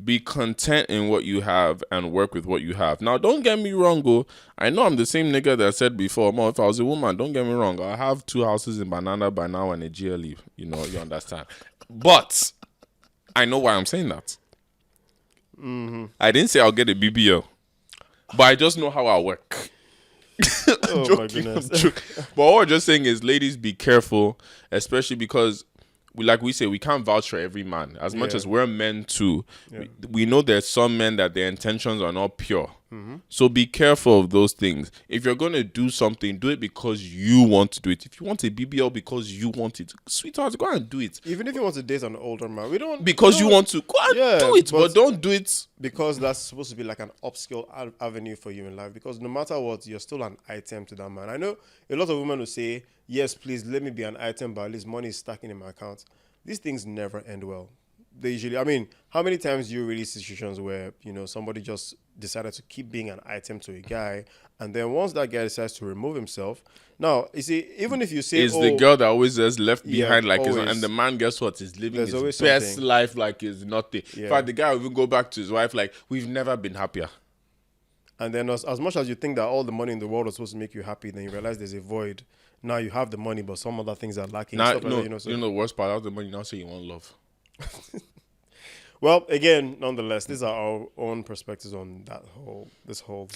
Speaker 1: be content in what you have, and work with what you have. Now, don't get me wrong, I know I'm the same nigga that said before, if I was a woman, don't get me wrong, I have 2 houses in Banana by now and a GLE. You understand. But I know why I'm saying that. Mm-hmm. I didn't say I'll get a BBL, but I just know how I work.
Speaker 2: Oh my goodness.
Speaker 1: But all we're just saying is, ladies, be careful, especially because we say, we can't vouch for every man. As much as we're men too, we know there's some men that their intentions are not pure. Mm-hmm. So be careful of those things. If you're going to do something, do it because you want to do it. If you want a BBL because you want it, sweetheart, go and do it.
Speaker 2: Even if you want to date an older man,
Speaker 1: you want to, go and do it, but don't do it.
Speaker 2: Because that's supposed to be like an upskill avenue for you in life. Because no matter what, you're still an item to that man. I know a lot of women will say, yes, please let me be an item, but at least money is stacking in my account. These things never end well. They usually, how many times do you really see situations where, somebody just decided to keep being an item to a guy, and then once that guy decides to remove himself, now, you see, even if you say,
Speaker 1: it's the girl that always is left behind, and the man, guess what, is living his best life like it's nothing. In fact, the guy will even go back to his wife like, we've never been happier.
Speaker 2: And then as much as you think that all the money in the world is supposed to make you happy, then you realize there's a void. Now you have the money, but some other things are lacking.
Speaker 1: Now, the worst part, out the money, now say you want love.
Speaker 2: Well, again, nonetheless, these are our own perspectives on this whole